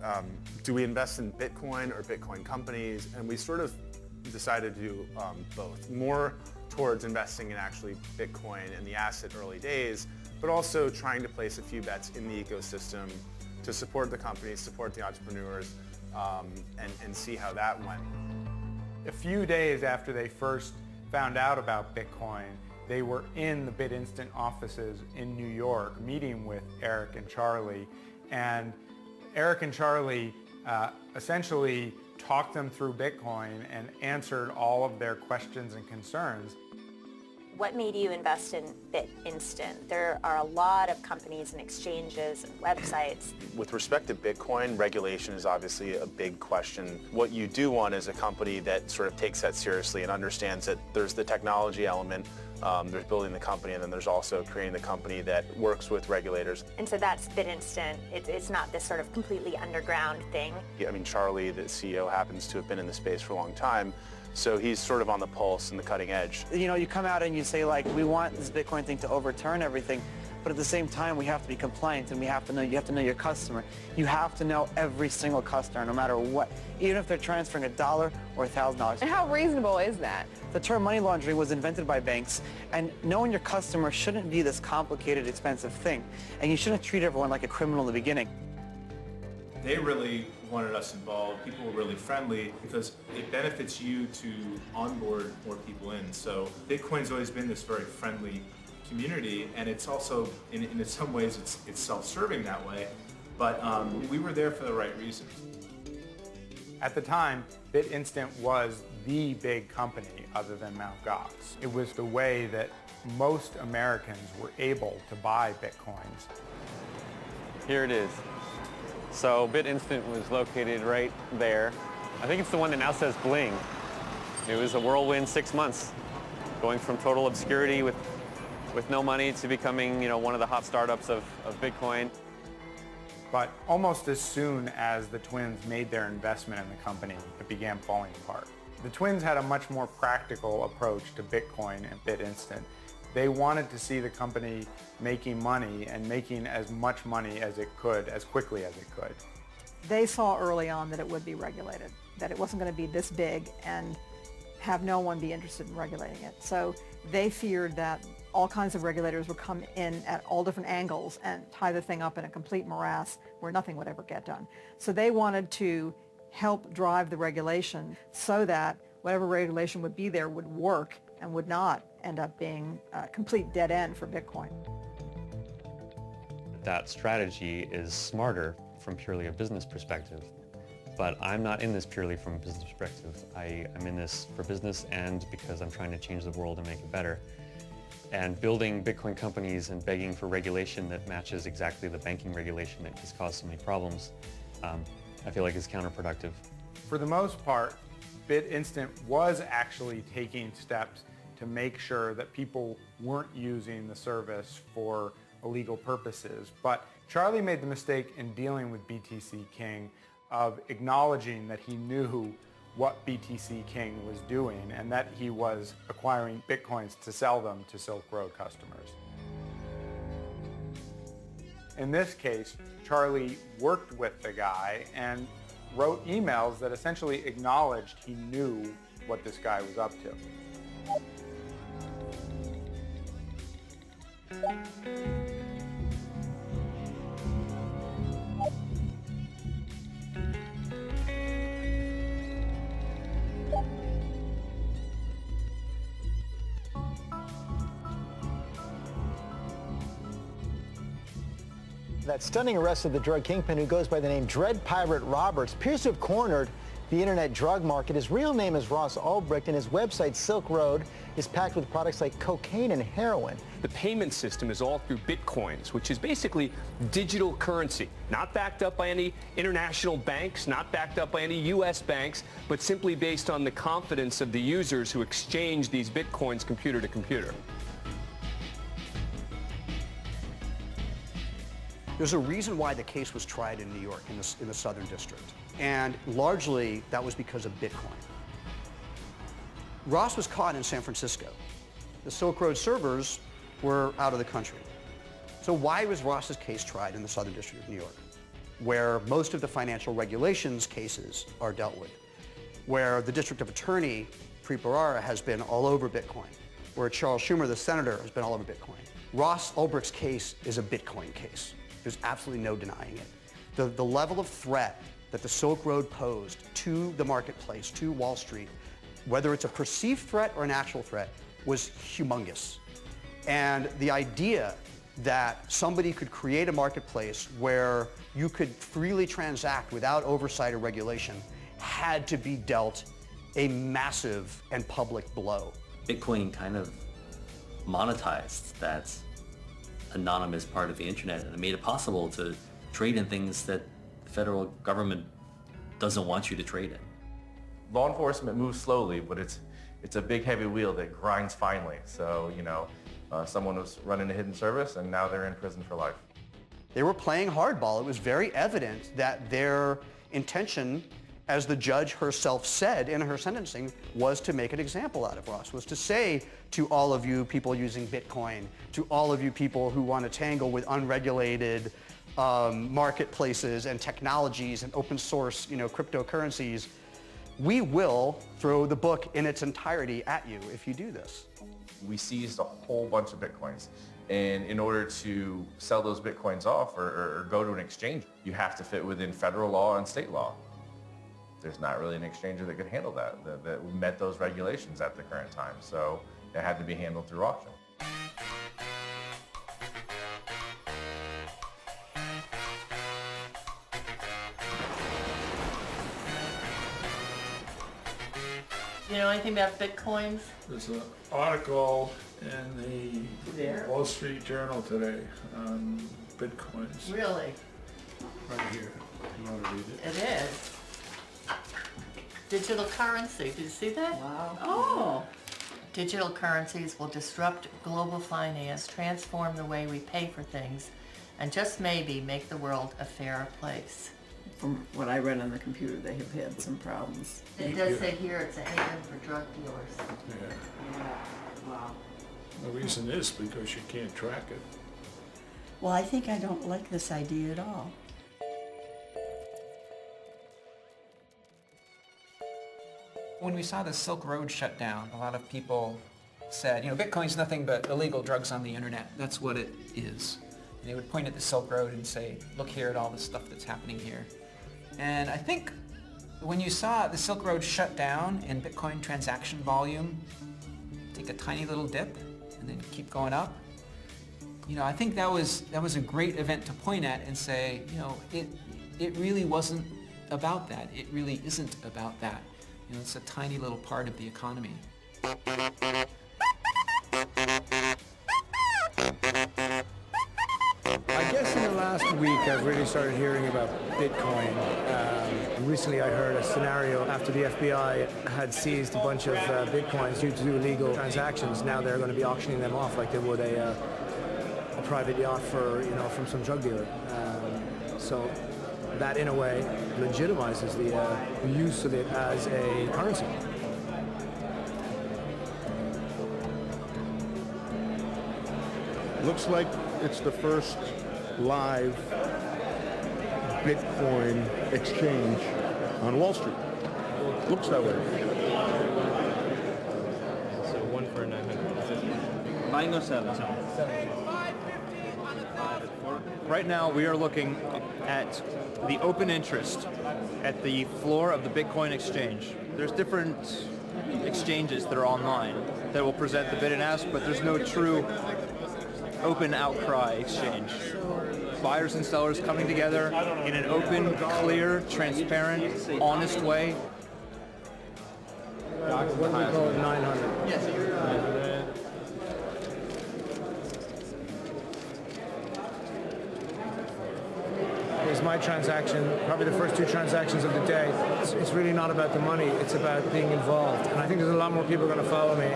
do we invest in Bitcoin or Bitcoin companies, and we sort of decided to do both. More towards investing in actually Bitcoin and the asset early days, but also trying to place a few bets in the ecosystem to support the companies, support the entrepreneurs, and see how that went. A few days after they first found out about Bitcoin, they were in the BitInstant offices in New York meeting with Eric and Charlie. And Eric and Charlie essentially talked them through Bitcoin and answered all of their questions and concerns. What made you invest in BitInstant? There are a lot of companies and exchanges and websites. With respect to Bitcoin, regulation is obviously a big question. What you do want is a company that sort of takes that seriously and understands that there's the technology element, there's building the company, and then there's also creating the company that works with regulators. And so that's BitInstant. It's not this sort of completely underground thing. I mean, Charlie, the CEO, happens to have been in the space for a long time. So he's sort of on the pulse and the cutting edge. You come out and you say, we want this Bitcoin thing to overturn everything, but at the same time, we have to be compliant, and you have to know your customer. You have to know every single customer, no matter what, even if they're transferring $1 or $1,000. And how reasonable is that? The term money laundering was invented by banks, and knowing your customer shouldn't be this complicated, expensive thing, and you shouldn't treat everyone like a criminal in the beginning. They really wanted us involved. People were really friendly because it benefits you to onboard more people in. So Bitcoin's always been this very friendly community, and it's also, in some ways, it's self-serving that way. But we were there for the right reasons. At the time, BitInstant was the big company other than Mt. Gox. It was the way that most Americans were able to buy Bitcoins. Here it is. So BitInstant was located right there. I think it's the one that now says bling. It was a whirlwind 6 months, going from total obscurity with no money to becoming, one of the hot startups of Bitcoin. But almost as soon as the twins made their investment in the company, it began falling apart. The twins had a much more practical approach to Bitcoin and BitInstant. They wanted to see the company making money and making as much money as it could, as quickly as it could. They saw early on that it would be regulated, that it wasn't going to be this big and have no one be interested in regulating it. So they feared that all kinds of regulators would come in at all different angles and tie the thing up in a complete morass where nothing would ever get done. So they wanted to help drive the regulation so that whatever regulation would be there would work and would not end up being a complete dead end for Bitcoin. That strategy is smarter from purely a business perspective, but I'm not in this purely from a business perspective. I'm in this for business and because I'm trying to change the world and make it better. And building Bitcoin companies and begging for regulation that matches exactly the banking regulation that has caused so many problems, I feel like is counterproductive. For the most part, BitInstant was actually taking steps to make sure that people weren't using the service for illegal purposes. But Charlie made the mistake in dealing with BTC King of acknowledging that he knew what BTC King was doing and that he was acquiring Bitcoins to sell them to Silk Road customers. In this case, Charlie worked with the guy and wrote emails that essentially acknowledged he knew what this guy was up to. That stunning arrest of the drug kingpin who goes by the name Dread Pirate Roberts appears to have cornered the internet drug market. His real name is Ross Ulbricht, and his website, Silk Road, is packed with products like cocaine and heroin. The payment system is all through Bitcoins, which is basically digital currency, not backed up by any international banks, not backed up by any U.S. banks, but simply based on the confidence of the users who exchange these Bitcoins computer to computer. There's a reason why the case was tried in New York, in the Southern District. And largely, that was because of Bitcoin. Ross was caught in San Francisco. The Silk Road servers were out of the country. So why was Ross's case tried in the Southern District of New York, where most of the financial regulations cases are dealt with, where the District Attorney, Preet Bharara, has been all over Bitcoin, where Charles Schumer, the senator, has been all over Bitcoin? Ross Ulbricht's case is a Bitcoin case. There's absolutely no denying it. The level of threat that the Silk Road posed to the marketplace, to Wall Street, whether it's a perceived threat or an actual threat, was humongous. And the idea that somebody could create a marketplace where you could freely transact without oversight or regulation had to be dealt a massive and public blow. Bitcoin kind of monetized that anonymous part of the internet, and it made it possible to trade in things that the federal government doesn't want you to trade in. Law enforcement moves slowly, but it's a big heavy wheel that grinds finely. So, someone was running a hidden service and now they're in prison for life. They were playing hardball. It was very evident that their intention, as the judge herself said in her sentencing, was to make an example out of Ross, was to say to all of you people using Bitcoin, to all of you people who want to tangle with unregulated marketplaces and technologies and open source, cryptocurrencies, we will throw the book in its entirety at you if you do this. We seized a whole bunch of Bitcoins, And in order to sell those Bitcoins off or go to an exchange, you have to fit within federal law and state law. There's not really an exchanger that could handle that met those regulations at the current time. So it had to be handled through auction. You know anything about Bitcoins? There's an article in the Wall Street Journal today on Bitcoins. Really? Right here. You want to read it? It is. Digital currency. Did you see that? Wow. Oh. Digital currencies will disrupt global finance, transform the way we pay for things, and just maybe make the world a fairer place. From what I read on the computer, they have had some problems. It does say here it's a haven for drug dealers. Yeah. Wow. The reason is because you can't track it. Well, I think I don't like this idea at all. When we saw the Silk Road shut down, a lot of people said, you know, Bitcoin's nothing but illegal drugs on the internet. That's what it is. And they would point at the Silk Road and say, look here at all the stuff that's happening here. And I think when you saw the Silk Road shut down and Bitcoin transaction volume take a tiny little dip and then keep going up, you know, I think that was a great event to point at and say, you know, it really wasn't about that. It really isn't about that. You know, it's a tiny little part of the economy. I guess in the last week I've really started hearing about Bitcoin. Recently I heard a scenario after the FBI had seized a bunch of Bitcoins due to illegal transactions. Now they're going to be auctioning them off like they would a private yacht for, you know, from some drug dealer. So that in a way legitimizes the use of it as a currency. Looks like it's the first live Bitcoin exchange on Wall Street. Looks that way. So one for 900. Buying or selling? Right now we are looking at the open interest at the floor of the Bitcoin exchange. There's different exchanges that are online that will present the bid and ask, but there's no true open outcry exchange. Buyers and sellers coming together in an open, clear, transparent, honest way. What do we call it, 900? Yes. Here's my transaction, probably the first two transactions of the day. It's really not about the money, it's about being involved. And I think there's a lot more people going to follow me.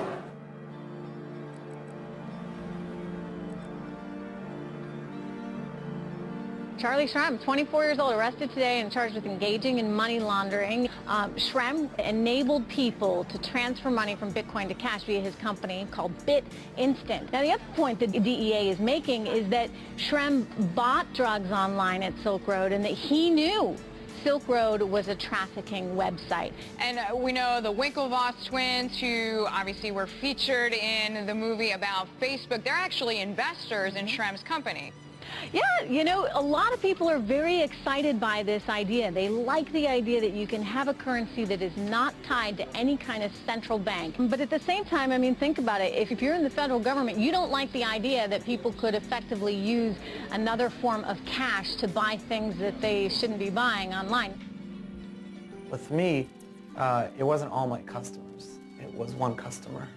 Charlie Shrem, 24 years old, arrested today and charged with engaging in money laundering. Shrem enabled people to transfer money from Bitcoin to cash via his company called BitInstant. Now, the other point that the DEA is making is that Shrem bought drugs online at Silk Road and that he knew Silk Road was a trafficking website. And we know the Winklevoss twins, who obviously were featured in the movie about Facebook, they're actually investors in Shrem's company. Yeah, you know, a lot of people are very excited by this idea. They like the idea that you can have a currency that is not tied to any kind of central bank. But at the same time, I mean, think about it. If you're in the federal government, you don't like the idea that people could effectively use another form of cash to buy things that they shouldn't be buying online. With me, it wasn't all my customers. It was one customer.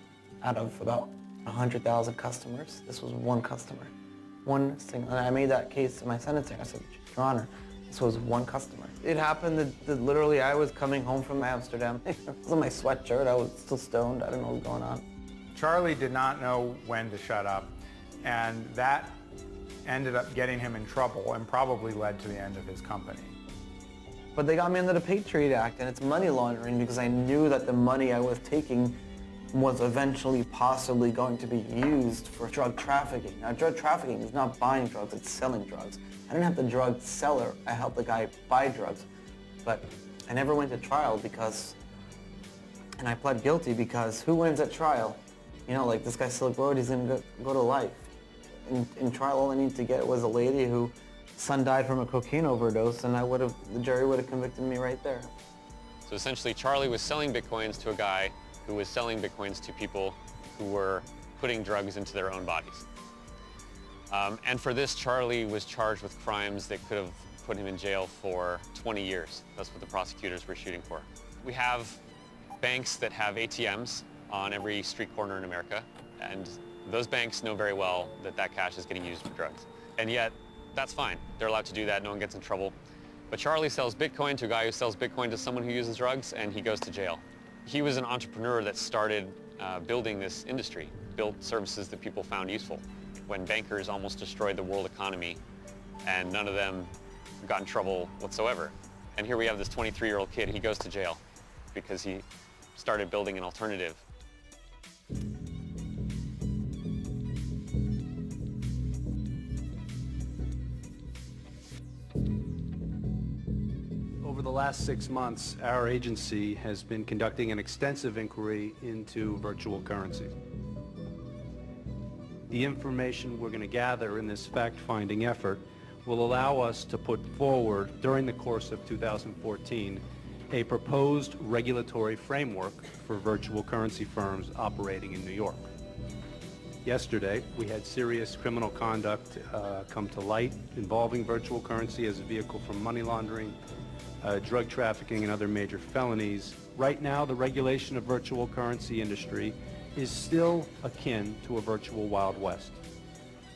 Out of about 100,000 customers, this was one customer. One single, and I made that case in my sentencing. I said, Your Honor, this was one customer. It happened that literally I was coming home from Amsterdam. It was in my sweatshirt. I was still stoned. I don't know what was going on. Charlie did not know when to shut up, and that ended up getting him in trouble and probably led to the end of his company. But they got me under the Patriot Act, and it's money laundering because I knew that the money I was taking was eventually possibly going to be used for drug trafficking. Now, drug trafficking is not buying drugs, it's selling drugs. I didn't have the drug seller, I helped the guy buy drugs. But I never went to trial because, and I pled guilty because who wins at trial? You know, like this guy Silk Road, he's gonna go to life. In trial, all I needed to get was a lady whose son died from a cocaine overdose, and the jury would have convicted me right there. So essentially, Charlie was selling Bitcoins to a guy who was selling Bitcoins to people who were putting drugs into their own bodies. And for this, Charlie was charged with crimes that could have put him in jail for 20 years. That's what the prosecutors were shooting for. We have banks that have ATMs on every street corner in America, and those banks know very well that that cash is getting used for drugs. And yet, that's fine. They're allowed to do that. No one gets in trouble. But Charlie sells Bitcoin to a guy who sells Bitcoin to someone who uses drugs, and he goes to jail. He was an entrepreneur that started building this industry, built services that people found useful, when bankers almost destroyed the world economy, and none of them got in trouble whatsoever. And here we have this 23-year-old kid, he goes to jail because he started building an alternative. Over the last 6 months, our agency has been conducting an extensive inquiry into virtual currency. The information we're going to gather in this fact-finding effort will allow us to put forward, during the course of 2014, a proposed regulatory framework for virtual currency firms operating in New York. Yesterday, we had serious criminal conduct come to light involving virtual currency as a vehicle for money laundering, drug trafficking, and other major felonies. Right now, the regulation of virtual currency industry is still akin to a virtual Wild West.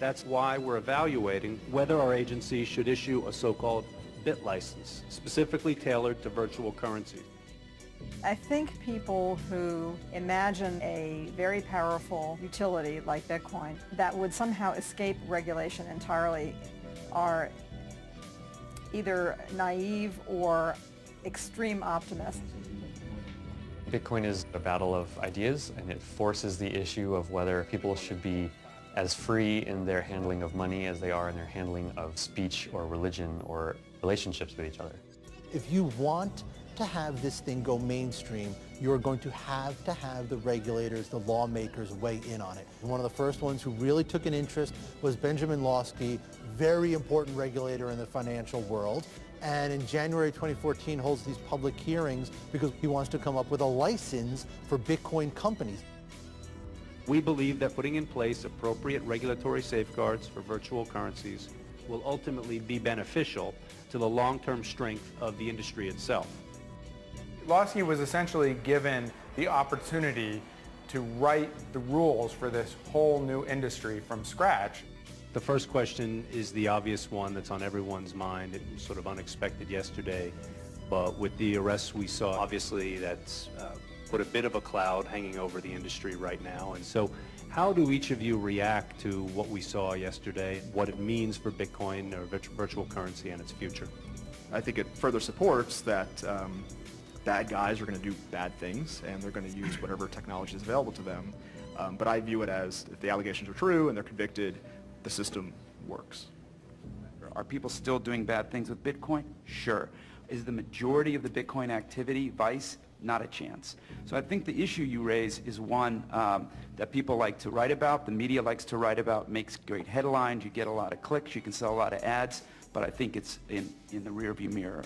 That's why we're evaluating whether our agency should issue a so-called bit license, specifically tailored to virtual currency. I think people who imagine a very powerful utility like Bitcoin that would somehow escape regulation entirely are either naive or extreme optimists. Bitcoin is a battle of ideas, and it forces the issue of whether people should be as free in their handling of money as they are in their handling of speech or religion or relationships with each other. If you want to have this thing go mainstream, you're going to have the regulators, the lawmakers weigh in on it. And one of the first ones who really took an interest was Benjamin Lawsky, very important regulator in the financial world. And in January 2014 holds these public hearings because he wants to come up with a license for Bitcoin companies. We believe that putting in place appropriate regulatory safeguards for virtual currencies will ultimately be beneficial to the long-term strength of the industry itself. Lawsky was essentially given the opportunity to write the rules for this whole new industry from scratch. The first question is the obvious one that's on everyone's mind. It was sort of unexpected yesterday, but with the arrests we saw, obviously that's put a bit of a cloud hanging over the industry right now. And so how do each of you react to what we saw yesterday, what it means for Bitcoin or virtual currency and its future? I think it further supports that bad guys are going to do bad things and they're going to use whatever technology is available to them. But I view it as if the allegations are true and they're convicted, the system works. Are people still doing bad things with Bitcoin? Sure. Is the majority of the Bitcoin activity vice? Not a chance. So I think the issue you raise is one that people like to write about, the media likes to write about, makes great headlines, you get a lot of clicks, you can sell a lot of ads, but I think it's in the rearview mirror.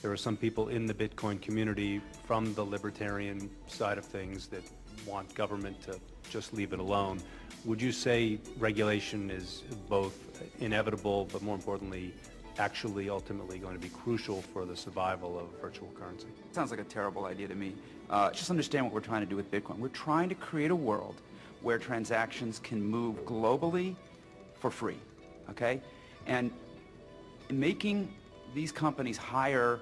There are some people in the Bitcoin community from the libertarian side of things that want government to just leave it alone. Would you say regulation is both inevitable, but more importantly, actually ultimately going to be crucial for the survival of virtual currency? Sounds like a terrible idea to me. Just understand what we're trying to do with Bitcoin. We're trying to create a world where transactions can move globally for free, okay? And making these companies hire,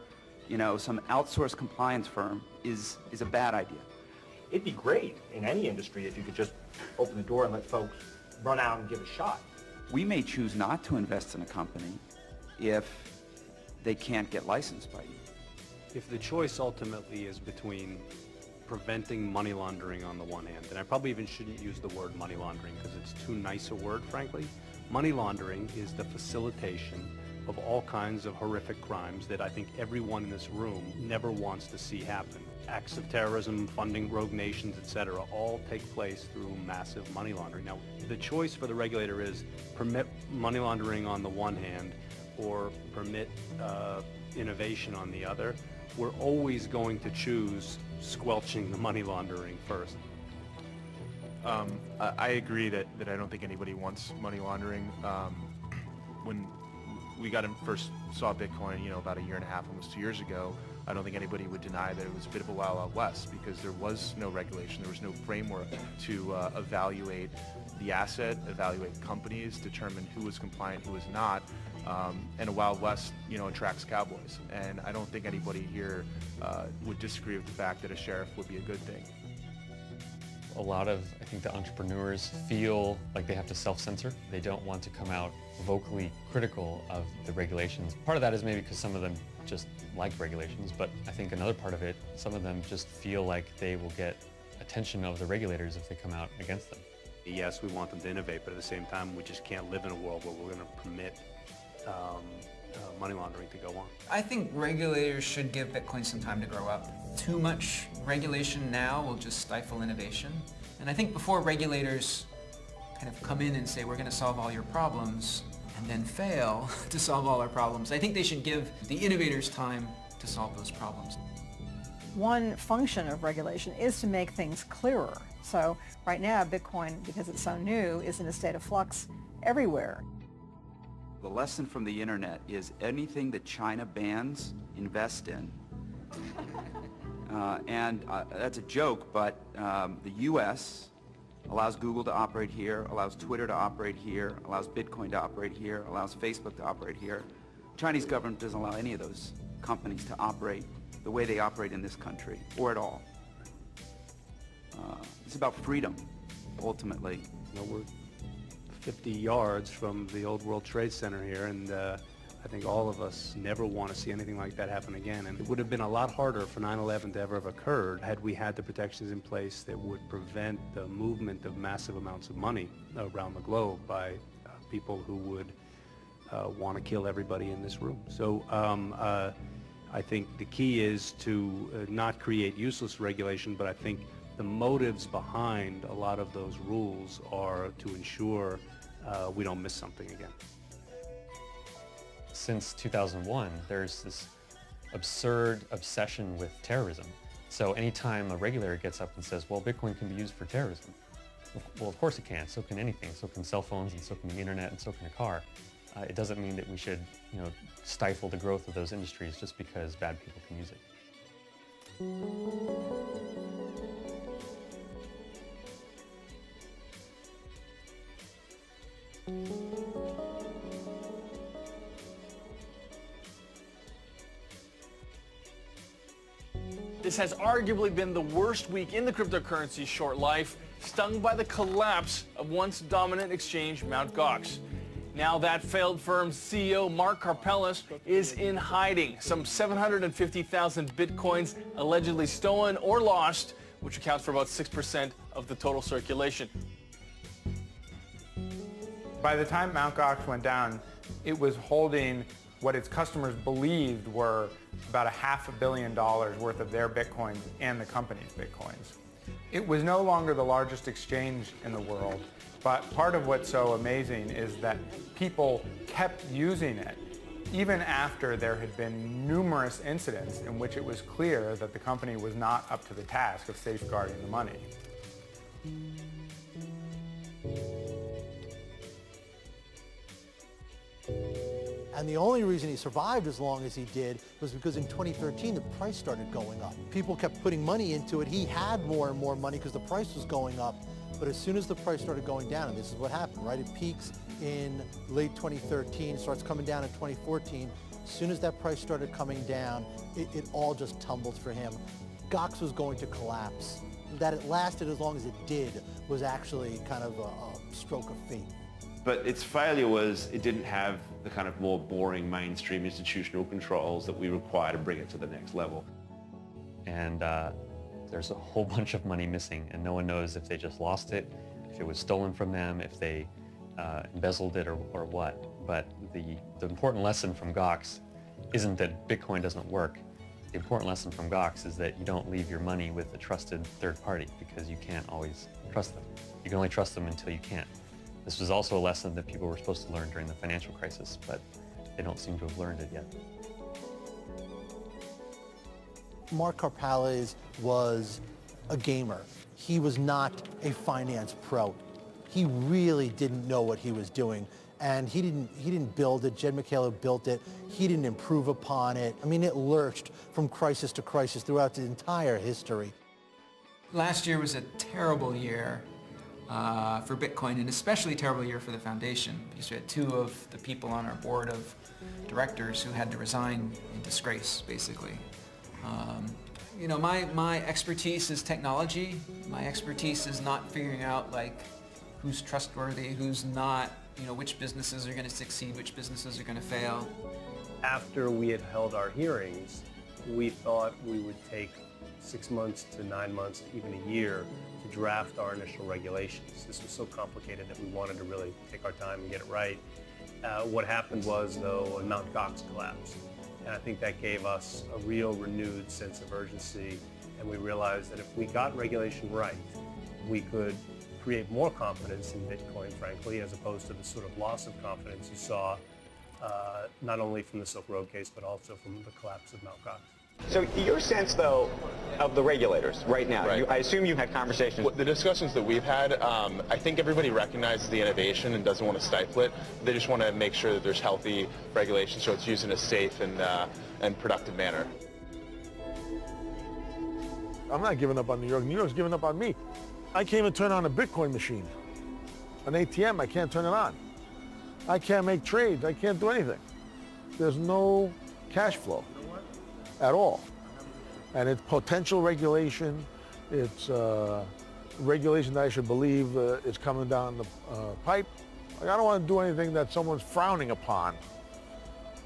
some outsourced compliance firm is a bad idea. It'd be great in any industry if you could just open the door and let folks run out and give a shot. We may choose not to invest in a company if they can't get licensed by you. If the choice ultimately is between preventing money laundering on the one hand, and I probably even shouldn't use the word money laundering because it's too nice a word, frankly. Money laundering is the facilitation of all kinds of horrific crimes that I think everyone in this room never wants to see happen. Acts of terrorism, funding rogue nations, etc., all take place through massive money laundering. Now, the choice for the regulator is permit money laundering on the one hand or permit innovation on the other. We're always going to choose squelching the money laundering first. I agree that I don't think anybody wants money laundering. When we first saw Bitcoin, about a year and a half, almost 2 years ago, I don't think anybody would deny that it was a bit of a wild, wild west because there was no regulation, there was no framework to evaluate the asset, evaluate companies, determine who was compliant, who was not. And a Wild West, attracts cowboys. And I don't think anybody here would disagree with the fact that a sheriff would be a good thing. A lot of, I think, the entrepreneurs feel like they have to self-censor. They don't want to come out vocally critical of the regulations. Part of that is maybe because some of them just like regulations, but I think another part of it, some of them just feel like they will get attention of the regulators if they come out against them. Yes, we want them to innovate, but at the same time, we just can't live in a world where we're going to permit money laundering to go on. I think regulators should give Bitcoin some time to grow up. Too much regulation now will just stifle innovation. And I think before regulators kind of come in and say, we're going to solve all your problems, and then fail to solve all our problems, I think they should give the innovators time to solve those problems. One function of regulation is to make things clearer. So right now, Bitcoin, because it's so new, is in a state of flux everywhere. The lesson from the internet is anything that China bans, invest in. That's a joke, but the U.S. allows Google to operate here, allows Twitter to operate here, allows Bitcoin to operate here, allows Facebook to operate here. The Chinese government doesn't allow any of those companies to operate the way they operate in this country, or at all. It's about freedom, ultimately. We're 50 yards from the old World Trade Center here, and I think all of us never want to see anything like that happen again. And it would have been a lot harder for 9/11 to ever have occurred had we had the protections in place that would prevent the movement of massive amounts of money around the globe by people who would want to kill everybody in this room. So I think the key is to not create useless regulation, but I think the motives behind a lot of those rules are to ensure we don't miss something again. Since 2001, there's this absurd obsession with terrorism. So anytime a regulator gets up and says, well, Bitcoin can be used for terrorism, well, of course it can. So can anything. So can cell phones, and so can the internet, and so can a car. It doesn't mean that we should, stifle the growth of those industries just because bad people can use it. This has arguably been the worst week in the cryptocurrency's short life, stung by the collapse of once dominant exchange Mt. Gox. Now that failed firm's CEO, Mark Karpeles, is in hiding. Some 750,000 Bitcoins allegedly stolen or lost, which accounts for about 6% of the total circulation. By the time Mt. Gox went down, it was holding what its customers believed were about $500 million worth of their Bitcoins and the company's Bitcoins. It was no longer the largest exchange in the world, but part of what's so amazing is that people kept using it even after there had been numerous incidents in which it was clear that the company was not up to the task of safeguarding the money. And the only reason he survived as long as he did was because in 2013 the price started going up. People kept putting money into it. He had more and more money because the price was going up. But as soon as the price started going down, and this is what happened, right? It peaks in late 2013, starts coming down in 2014. As soon as that price started coming down, it all just tumbled for him. Gox was going to collapse. That it lasted as long as it did was actually kind of a stroke of fate. But its failure was it didn't have the kind of more boring mainstream institutional controls that we require to bring it to the next level. And there's a whole bunch of money missing, and no one knows if they just lost it, if it was stolen from them, if they embezzled it, or what. But the important lesson from Gox isn't that Bitcoin doesn't work. The important lesson from Gox is that you don't leave your money with a trusted third party because you can't always trust them. You can only trust them until you can't. This was also a lesson that people were supposed to learn during the financial crisis, but they don't seem to have learned it yet. Mark Karpales was a gamer. He was not a finance pro. He really didn't know what he was doing. And he didn't build it. Jed McCaleb built it. He didn't improve upon it. I mean, it lurched from crisis to crisis throughout the entire history. Last year was a terrible year for Bitcoin, and especially a terrible year for the foundation, because we had two of the people on our board of directors who had to resign in disgrace, basically. You know, my expertise is technology. My expertise is not figuring out, like, who's trustworthy, who's not, you know, which businesses are going to succeed, which businesses are going to fail. After we had held our hearings, we thought we would take 6 months to 9 months, even a year, to draft our initial regulations. This was so complicated that we wanted to really take our time and get it right. What happened was, though, Mt. Gox collapsed. And I think that gave us a real renewed sense of urgency. And we realized that if we got regulation right, we could create more confidence in Bitcoin, frankly, as opposed to the sort of loss of confidence you saw not only from the Silk Road case, but also from the collapse of Mt. Gox. So your sense, though, of the regulators right now, I assume you've had conversations. The discussions that we've had, I think everybody recognizes the innovation and doesn't want to stifle it. They just want to make sure that there's healthy regulation so it's used in a safe and productive manner. I'm not giving up on New York. New York's giving up on me. I can't even turn on a Bitcoin machine. An ATM, I can't turn it on. I can't make trades. I can't do anything. There's no cash flow at all. And it's potential regulation. It's regulation that I should believe is coming down the pipe. Like, I don't want to do anything that someone's frowning upon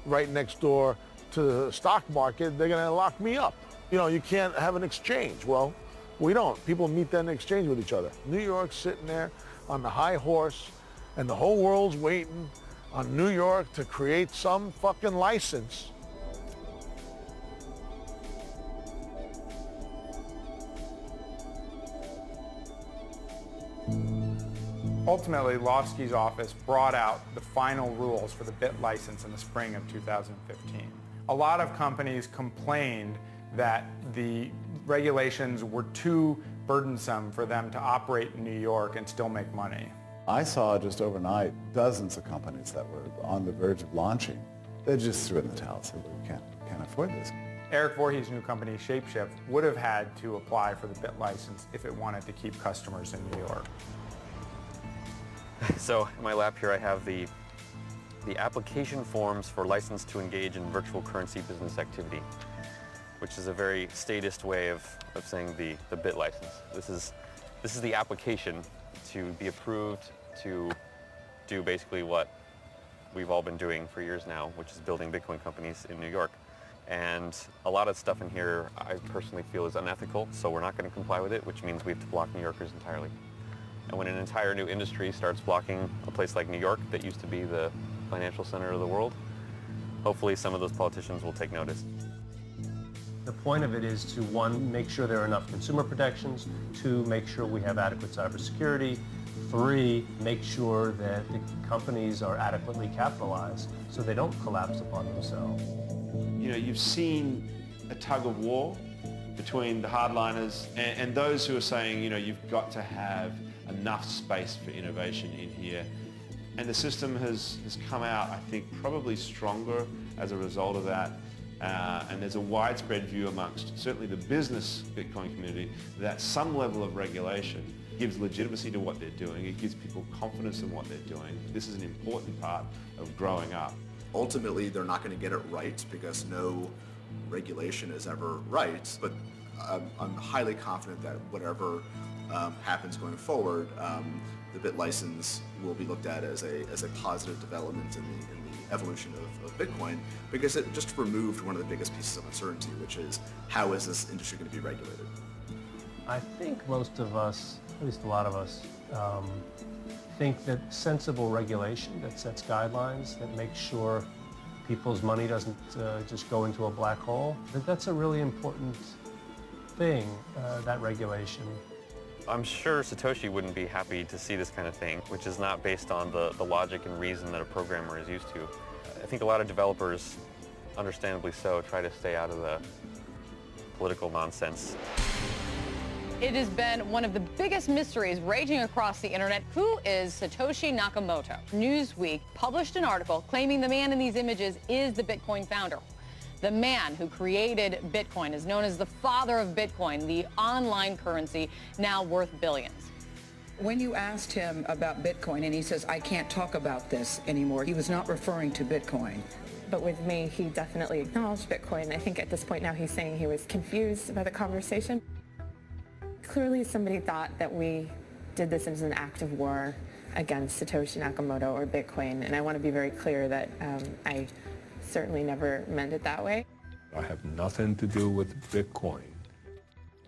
right next door to the stock market. They're going to lock me up. You know, you can't have an exchange. Well, we don't. People meet then and exchange with each other. New York's sitting there on the high horse, and the whole world's waiting on New York to create some fucking license. Ultimately, Lofsky's office brought out the final rules for the BIT license in the spring of 2015. A lot of companies complained that the regulations were too burdensome for them to operate in New York and still make money. I saw just overnight dozens of companies that were on the verge of launching. They just threw in the towel and said, we can't afford this. Eric Voorhees' new company, Shapeshift, would have had to apply for the BIT license if it wanted to keep customers in New York. So in my lap here I have the application forms for license to engage in virtual currency business activity, which is a very statist way of saying the BIT license. This is the application to be approved to do basically what we've all been doing for years now, which is building Bitcoin companies in New York. And a lot of stuff in here I personally feel is unethical, so we're not going to comply with it, which means we have to block New Yorkers entirely. And when an entire new industry starts blocking a place like New York that used to be the financial center of the world, hopefully some of those politicians will take notice. The point of it is to, one, make sure there are enough consumer protections, two, make sure we have adequate cybersecurity, three, make sure that the companies are adequately capitalized so they don't collapse upon themselves. You know, you've seen a tug of war between the hardliners and those who are saying, you know, you've got to have enough space for innovation in here. And the system has come out, I think, probably stronger as a result of that. And there's a widespread view amongst certainly the business Bitcoin community that some level of regulation gives legitimacy to what they're doing. It gives people confidence in what they're doing. This is an important part of growing up. Ultimately, they're not going to get it right because no regulation is ever right, but I'm highly confident that whatever happens going forward, the BIT license will be looked at as a positive development in the evolution of Bitcoin, because it just removed one of the biggest pieces of uncertainty, which is how is this industry going to be regulated? I think most of us, at least a lot of us, think that sensible regulation that sets guidelines, that makes sure people's money doesn't just go into a black hole, that's a really important thing, that regulation. I'm sure Satoshi wouldn't be happy to see this kind of thing, which is not based on the logic and reason that a programmer is used to. I think a lot of developers, understandably so, try to stay out of the political nonsense. It has been one of the biggest mysteries raging across the internet. Who is Satoshi Nakamoto? Newsweek published an article claiming the man in these images is the Bitcoin founder. The man who created Bitcoin is known as the father of Bitcoin, the online currency now worth billions. When you asked him about Bitcoin and he says, I can't talk about this anymore, he was not referring to Bitcoin. But with me, he definitely acknowledged Bitcoin. I think at this point now he's saying he was confused by the conversation. Clearly somebody thought that we did this as an act of war against Satoshi Nakamoto or Bitcoin, and I want to be very clear that I certainly never meant it that way. I have nothing to do with Bitcoin.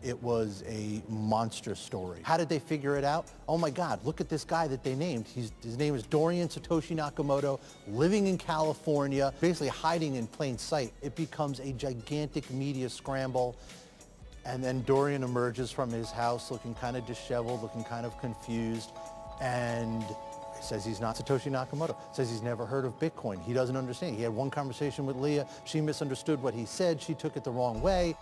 It was a monster story. How did they figure it out? Oh my God, look at this guy that they named. His name is Dorian Satoshi Nakamoto, living in California, basically hiding in plain sight. It becomes a gigantic media scramble. And then Dorian emerges from his house looking kind of disheveled, looking kind of confused, and says he's not Satoshi Nakamoto, says he's never heard of Bitcoin. He doesn't understand. He had one conversation with Leah. She misunderstood what he said. She took it the wrong way.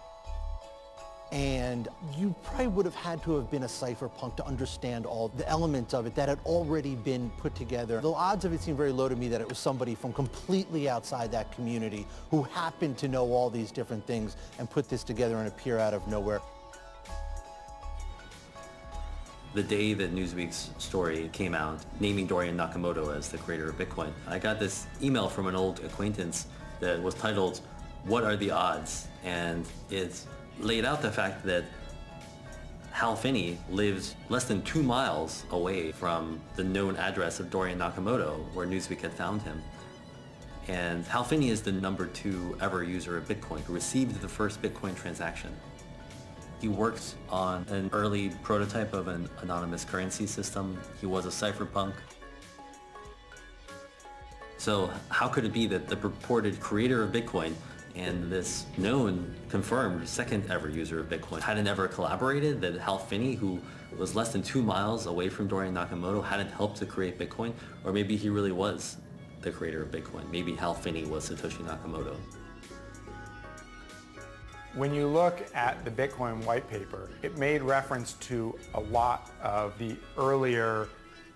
And you probably would have had to have been a cypherpunk to understand all the elements of it that had already been put together. The odds of it seem very low to me that it was somebody from completely outside that community who happened to know all these different things and put this together and appear out of nowhere. The day that Newsweek's story came out, naming Dorian Nakamoto as the creator of Bitcoin, I got this email from an old acquaintance that was titled, "What are the odds?" And it's laid out the fact that Hal Finney lives less than 2 miles away from the known address of Dorian Nakamoto, where Newsweek had found him. And Hal Finney is the #2 ever user of Bitcoin, who received the first Bitcoin transaction. He worked on an early prototype of an anonymous currency system. He was a cypherpunk. So how could it be that the purported creator of Bitcoin and this known, confirmed, second ever user of Bitcoin hadn't ever collaborated, that Hal Finney, who was less than 2 miles away from Dorian Nakamoto, hadn't helped to create Bitcoin? Or maybe he really was the creator of Bitcoin. Maybe Hal Finney was Satoshi Nakamoto. When you look at the Bitcoin white paper, it made reference to a lot of the earlier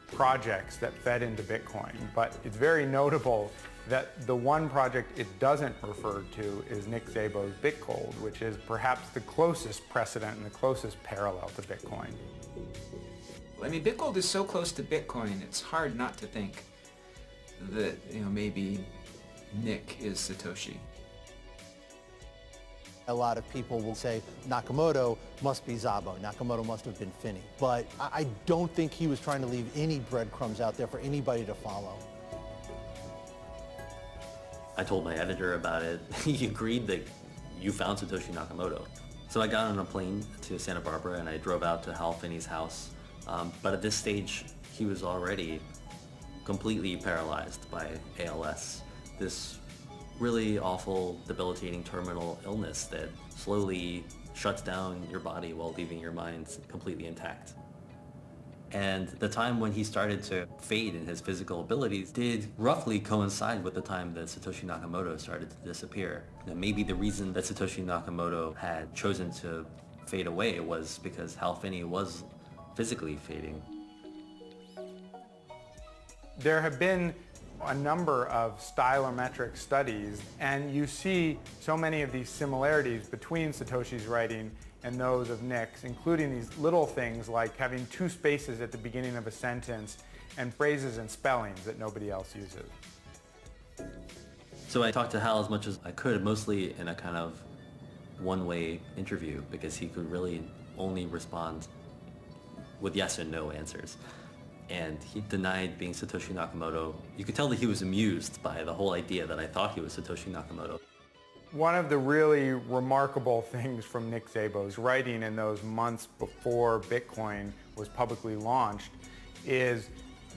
projects that fed into Bitcoin, but it's very notable that the one project it doesn't refer to is Nick Szabo's BitGold, which is perhaps the closest precedent and the closest parallel to Bitcoin. I mean, BitGold is so close to Bitcoin, it's hard not to think that, maybe Nick is Satoshi. A lot of people will say Nakamoto must be Szabo, Nakamoto must have been Finney. But I don't think he was trying to leave any breadcrumbs out there for anybody to follow. I told my editor about it. He agreed that you found Satoshi Nakamoto. So I got on a plane to Santa Barbara and I drove out to Hal Finney's house. But at this stage, he was already completely paralyzed by ALS. This really awful, debilitating terminal illness that slowly shuts down your body while leaving your mind completely intact. And the time when he started to fade in his physical abilities did roughly coincide with the time that Satoshi Nakamoto started to disappear. Maybe the reason that Satoshi Nakamoto had chosen to fade away was because Hal Finney was physically fading. There have been a number of stylometric studies, and you see so many of these similarities between Satoshi's writing and those of Nick's, including these little things like having 2 spaces at the beginning of a sentence and phrases and spellings that nobody else uses. So I talked to Hal as much as I could, mostly in a kind of one-way interview, because he could really only respond with yes and no answers. And he denied being Satoshi Nakamoto. You could tell that he was amused by the whole idea that I thought he was Satoshi Nakamoto. One of the really remarkable things from Nick Szabo's writing in those months before Bitcoin was publicly launched is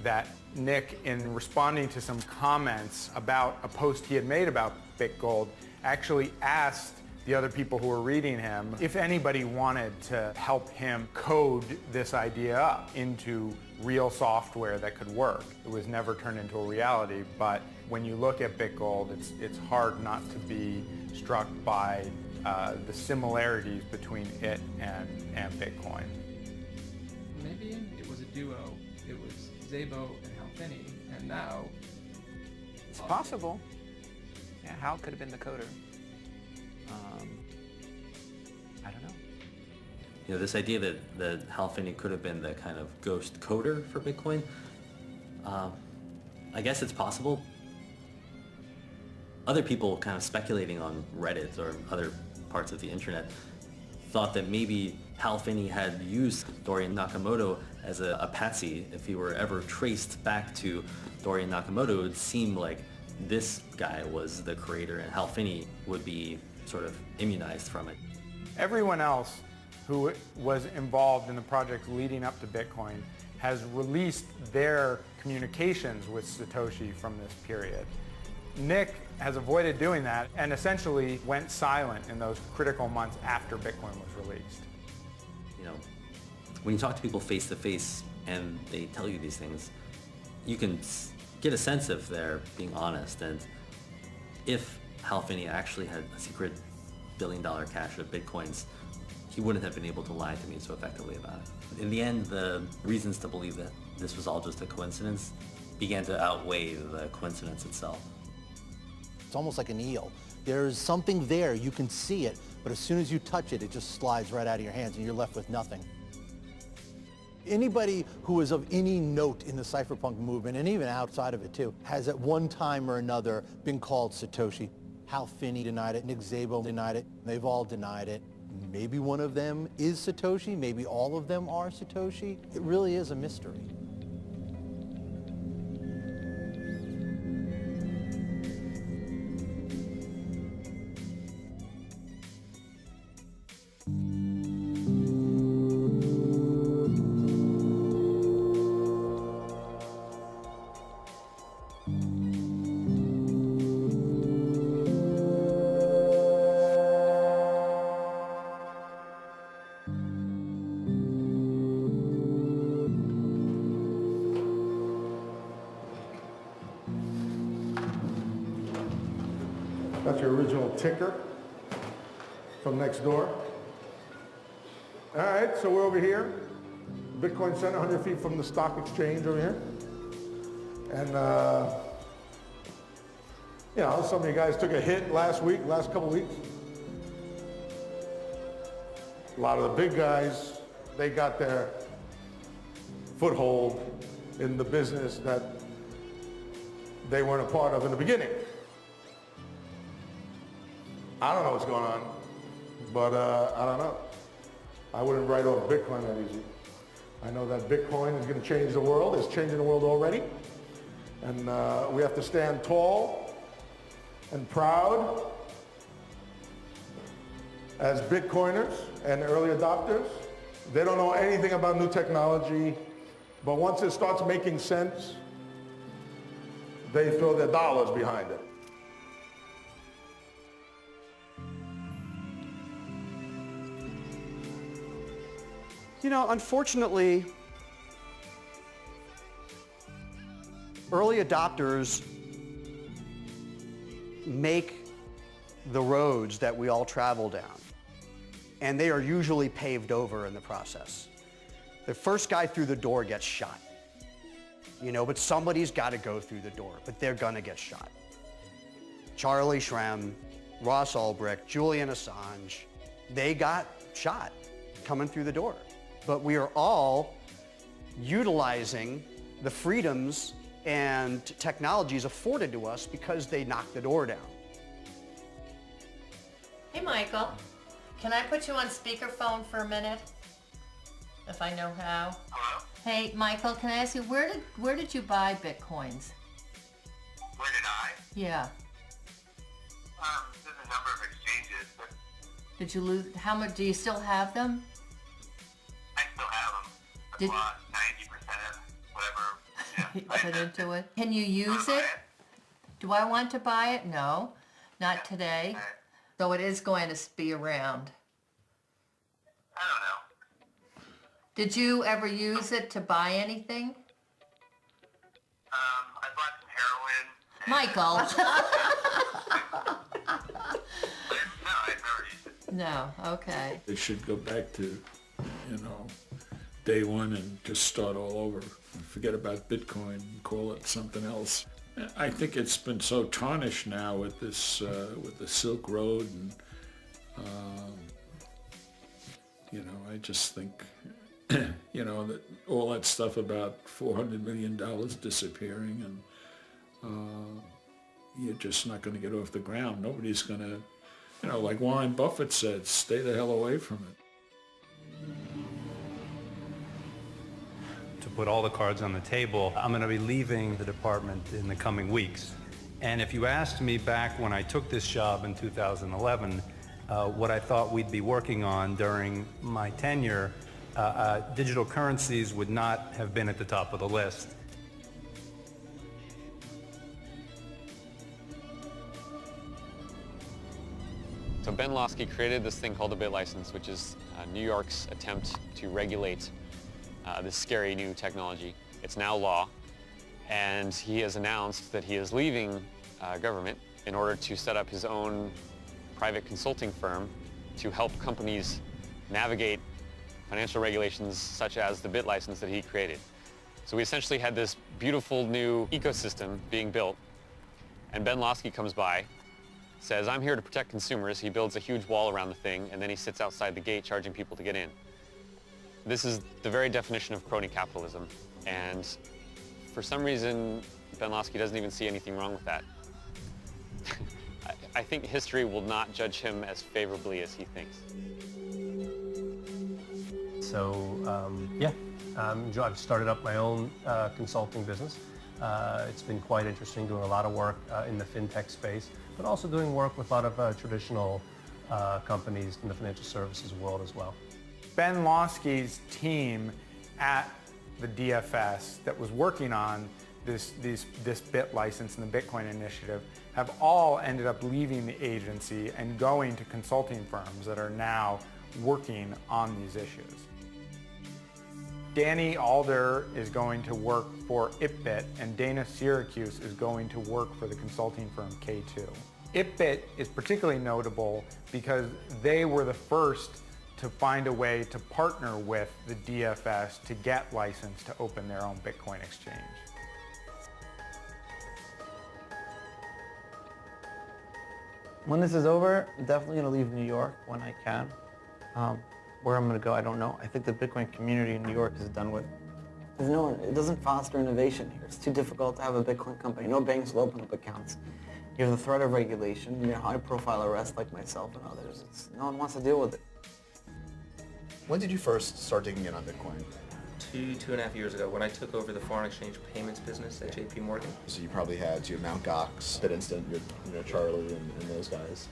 that Nick, in responding to some comments about a post he had made about BitGold, actually asked the other people who were reading him if anybody wanted to help him code this idea up into real software that could work. It was never turned into a reality, but when you look at BitGold, it's hard not to be struck by the similarities between it and Bitcoin. Maybe it was a duo. It was Szabo and Hal Finney, and now... It's possible. Yeah, Hal could have been the coder. I don't know. You know, this idea that Hal Finney could have been the kind of ghost coder for Bitcoin, I guess it's possible. Other people kind of speculating on Reddit or other parts of the internet thought that maybe Hal Finney had used Dorian Nakamoto as a patsy. If he were ever traced back to Dorian Nakamoto, it would seem like this guy was the creator and Hal Finney would be sort of immunized from it. Everyone else who was involved in the project leading up to Bitcoin has released their communications with Satoshi from this period. Nick has avoided doing that and essentially went silent in those critical months after Bitcoin was released. You know, when you talk to people face to face and they tell you these things, you can get a sense if they're being honest. And if Hal Finney actually had a secret billion-dollar cache of Bitcoins, he wouldn't have been able to lie to me so effectively about it. In the end, the reasons to believe that this was all just a coincidence began to outweigh the coincidence itself. It's almost like an eel. There's something there, you can see it, but as soon as you touch it, it just slides right out of your hands and you're left with nothing. Anybody who is of any note in the cypherpunk movement, and even outside of it too, has at one time or another been called Satoshi. Hal Finney denied it, Nick Szabo denied it, they've all denied it. Maybe one of them is Satoshi, maybe all of them are Satoshi. It really is a mystery. That's your original ticker from next door. All right, so we're over here. Bitcoin Center, 100 feet from the stock exchange over here. And, you know, some of you guys took a hit last couple weeks. A lot of the big guys, they got their foothold in the business that they weren't a part of in the beginning. I don't know what's going on, but I don't know. I wouldn't write off Bitcoin that easy. I know that Bitcoin is going to change the world. It's changing the world already. And we have to stand tall and proud as Bitcoiners and early adopters. They don't know anything about new technology, but once it starts making sense, they throw their dollars behind it. You know, unfortunately, early adopters make the roads that we all travel down, and they are usually paved over in the process. The first guy through the door gets shot, you know, but somebody's got to go through the door, but they're gonna get shot. Charlie Shrem, Ross Ulbricht, Julian Assange, they got shot coming through the door. But we are all utilizing the freedoms and technologies afforded to us because they knocked the door down. Hey, Michael. Can I put you on speakerphone for a minute? If I know how. Hello? Hey, Michael, can I ask you, where did you buy Bitcoins? Where did I? Yeah. There's a number of exchanges, but Did you lose, how much, do you still have them? I still have them. I Did- bought 90% of whatever, yeah. put into it? Can you use it? Do I want to buy it? No, not today. So it is going to be around. I don't know. Did you ever use it to buy anything? I bought some heroin. Michael. No, I've never used it. No, okay. They should go back to, you know, day one and just start all over. Forget about Bitcoin and call it something else. I think it's been so tarnished now with this, with the Silk Road, and you know, I just think, you know, that all that stuff about $400 million disappearing, and you're just not going to get off the ground. Nobody's going to, you know, like Warren Buffett said, stay the hell away from it. To put all the cards on the table, I'm going to be leaving the department in the coming weeks. And if you asked me back when I took this job in 2011, what I thought we'd be working on during my tenure, digital currencies would not have been at the top of the list. So Ben Losky created this thing called the Bit License, which is New York's attempt to regulate this scary new technology. It's now law, and he has announced that he is leaving government in order to set up his own private consulting firm to help companies navigate financial regulations such as the Bit License that he created. So we essentially had this beautiful new ecosystem being built, and Ben Losky comes by, says, I'm here to protect consumers. He builds a huge wall around the thing, and then he sits outside the gate charging people to get in. This is the very definition of crony capitalism, and for some reason, Ben Losky doesn't even see anything wrong with that. I think history will not judge him as favorably as he thinks. So, yeah, I've started up my own consulting business. It's been quite interesting, doing a lot of work in the fintech space, but also doing work with a lot of traditional companies in the financial services world as well. Ben Losky's team at the DFS that was working on this Bit License and the Bitcoin initiative have all ended up leaving the agency and going to consulting firms that are now working on these issues. Danny Alder is going to work for ItBit, and Dana Syracuse is going to work for the consulting firm K2. ItBit is particularly notable because they were the first to find a way to partner with the DFS to get licensed to open their own Bitcoin exchange. When this is over, I'm definitely going to leave New York when I can. Where I'm going to go, I don't know. I think the Bitcoin community in New York is done with. There's no one, it doesn't foster innovation here. It's too difficult to have a Bitcoin company. No banks will open up accounts. You have the threat of regulation. You have high-profile arrests like myself and others. No one wants to deal with it. When did you first start digging in on Bitcoin? 2.5 years ago, when I took over the foreign exchange payments business at JP Morgan. So you probably had your Mt. Gox, BitInstant, your Charlie, and those guys.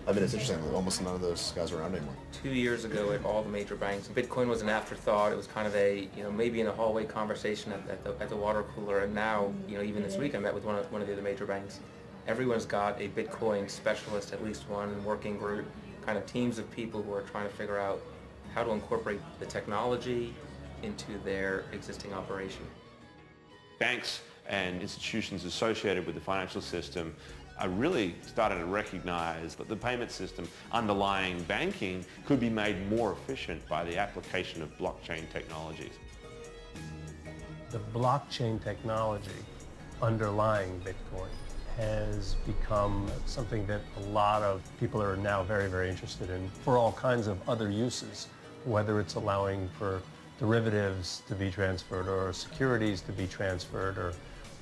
I mean, it's interesting. Almost none of those guys are around anymore. 2 years ago, at all the major banks, Bitcoin was an afterthought. It was kind of a, maybe in a hallway conversation at the water cooler. And now, even this week, I met with one of the other major banks. Everyone's got a Bitcoin specialist, at least one working group, kind of teams of people who are trying to figure out how to incorporate the technology into their existing operation. Banks and institutions associated with the financial system are really starting to recognize that the payment system underlying banking could be made more efficient by the application of blockchain technologies. The blockchain technology underlying Bitcoin has become something that a lot of people are now very, very interested in for all kinds of other uses, whether it's allowing for derivatives to be transferred or securities to be transferred or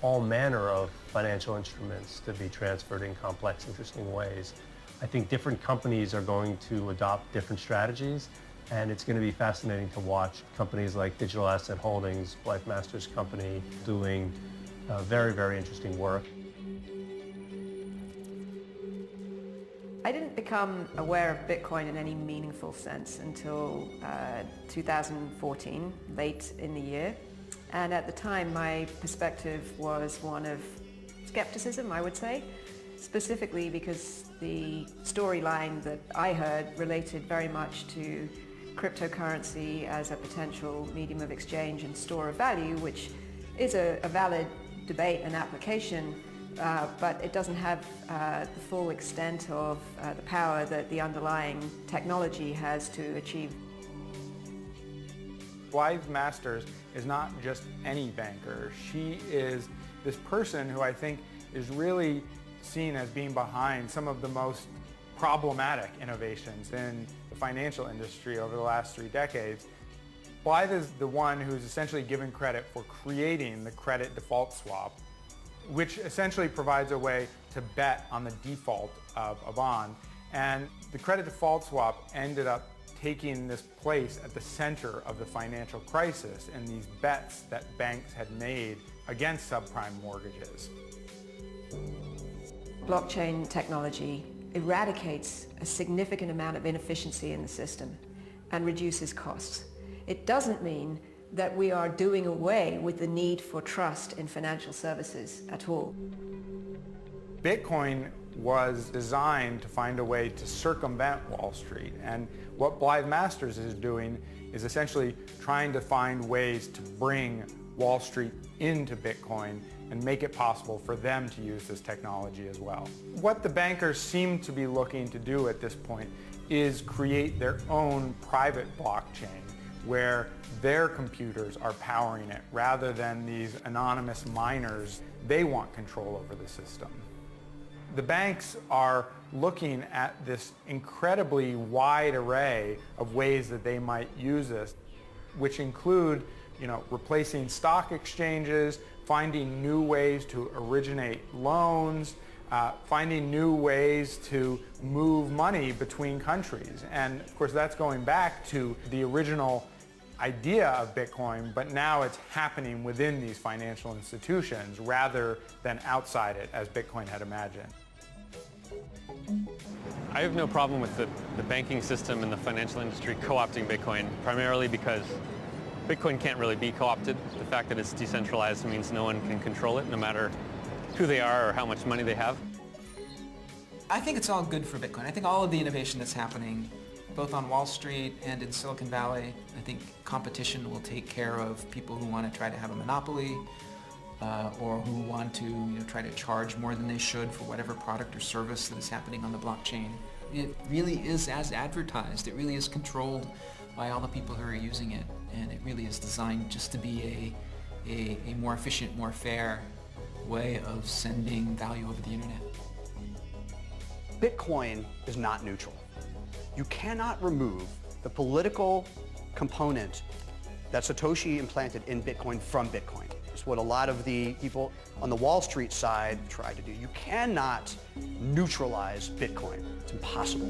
all manner of financial instruments to be transferred in complex, interesting ways. I think different companies are going to adopt different strategies, and it's going to be fascinating to watch companies like Digital Asset Holdings, Life Masters Company, doing very, very interesting work. I didn't become aware of Bitcoin in any meaningful sense until 2014, late in the year. And at the time, my perspective was one of skepticism, I would say, specifically because the storyline that I heard related very much to cryptocurrency as a potential medium of exchange and store of value, which is a valid debate and application, but it doesn't have the full extent of the power that the underlying technology has to achieve. Blythe Masters is not just any banker. She is this person who I think is really seen as being behind some of the most problematic innovations in the financial industry over the last 3 decades. Blythe is the one who's essentially given credit for creating the credit default swap, which essentially provides a way to bet on the default of a bond. And the credit default swap ended up taking this place at the center of the financial crisis and these bets that banks had made against subprime mortgages. Blockchain technology eradicates a significant amount of inefficiency in the system and reduces costs. It doesn't mean that we are doing away with the need for trust in financial services at all. Bitcoin was designed to find a way to circumvent Wall Street, and what Blythe Masters is doing is essentially trying to find ways to bring Wall Street into Bitcoin and make it possible for them to use this technology as well. What the bankers seem to be looking to do at this point is create their own private blockchain where their computers are powering it rather than these anonymous miners. They want control over the system. The banks are looking at this incredibly wide array of ways that they might use this, which include, replacing stock exchanges, finding new ways to originate loans, finding new ways to move money between countries. And of course, that's going back to the original idea of Bitcoin, but now it's happening within these financial institutions rather than outside it, as Bitcoin had imagined. I have no problem with the banking system and the financial industry co-opting Bitcoin, primarily because Bitcoin can't really be co-opted. The fact that it's decentralized means no one can control it, no matter who they are or how much money they have. I think it's all good for Bitcoin. I think all of the innovation that's happening, both on Wall Street and in Silicon Valley, I think competition will take care of people who want to try to have a monopoly or who want to try to charge more than they should for whatever product or service that is happening on the blockchain. It really is as advertised. It really is controlled by all the people who are using it, and it really is designed just to be a more efficient, more fair way of sending value over the internet. Bitcoin is not neutral. You cannot remove the political component that Satoshi implanted in Bitcoin from Bitcoin. It's what a lot of the people on the Wall Street side try to do. You cannot neutralize Bitcoin. It's impossible.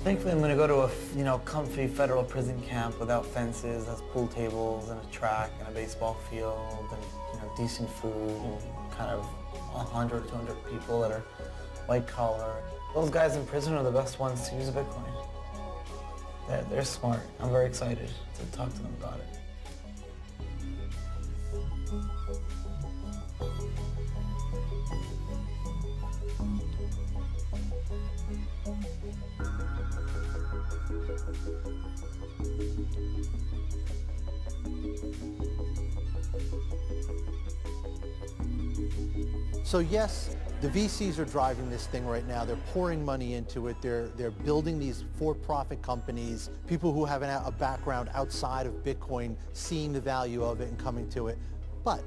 Thankfully, I'm going to go to a comfy federal prison camp without fences, that's pool tables and a track and a baseball field and decent food and kind of 100 or 200 people that are white collar. Those guys in prison are the best ones to use Bitcoin. They're smart. I'm very excited to talk to them about it. So yes, the VCs are driving this thing right now. They're pouring money into it. They're building these for-profit companies, people who have a background outside of Bitcoin, seeing the value of it and coming to it. But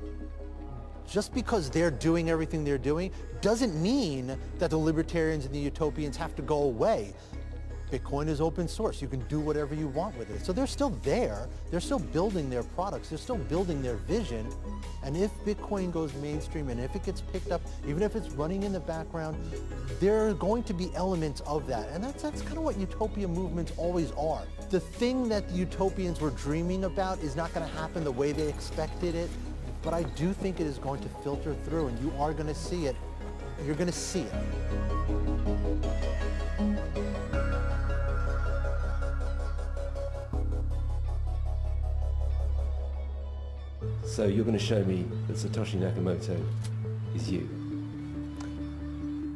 just because they're doing everything they're doing doesn't mean that the libertarians and the utopians have to go away. Bitcoin is open source. You can do whatever you want with it. So they're still there. They're still building their products. They're still building their vision. And if Bitcoin goes mainstream and if it gets picked up, even if it's running in the background, there are going to be elements of that. And that's kind of what utopia movements always are. The thing that the utopians were dreaming about is not going to happen the way they expected it. But I do think it is going to filter through, and you are going to see it. You're going to see it. So you're going to show me that Satoshi Nakamoto is you?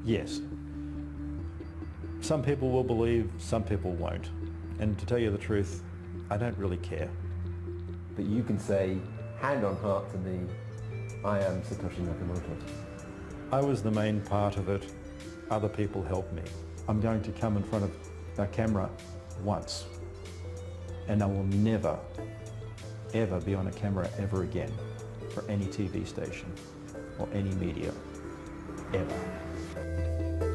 Yes. Some people will believe, some people won't. And to tell you the truth, I don't really care. But you can say, hand on heart to me, I am Satoshi Nakamoto. I was the main part of it. Other people helped me. I'm going to come in front of a camera once, and I will never, ever be on a camera ever again for any TV station or any media, ever.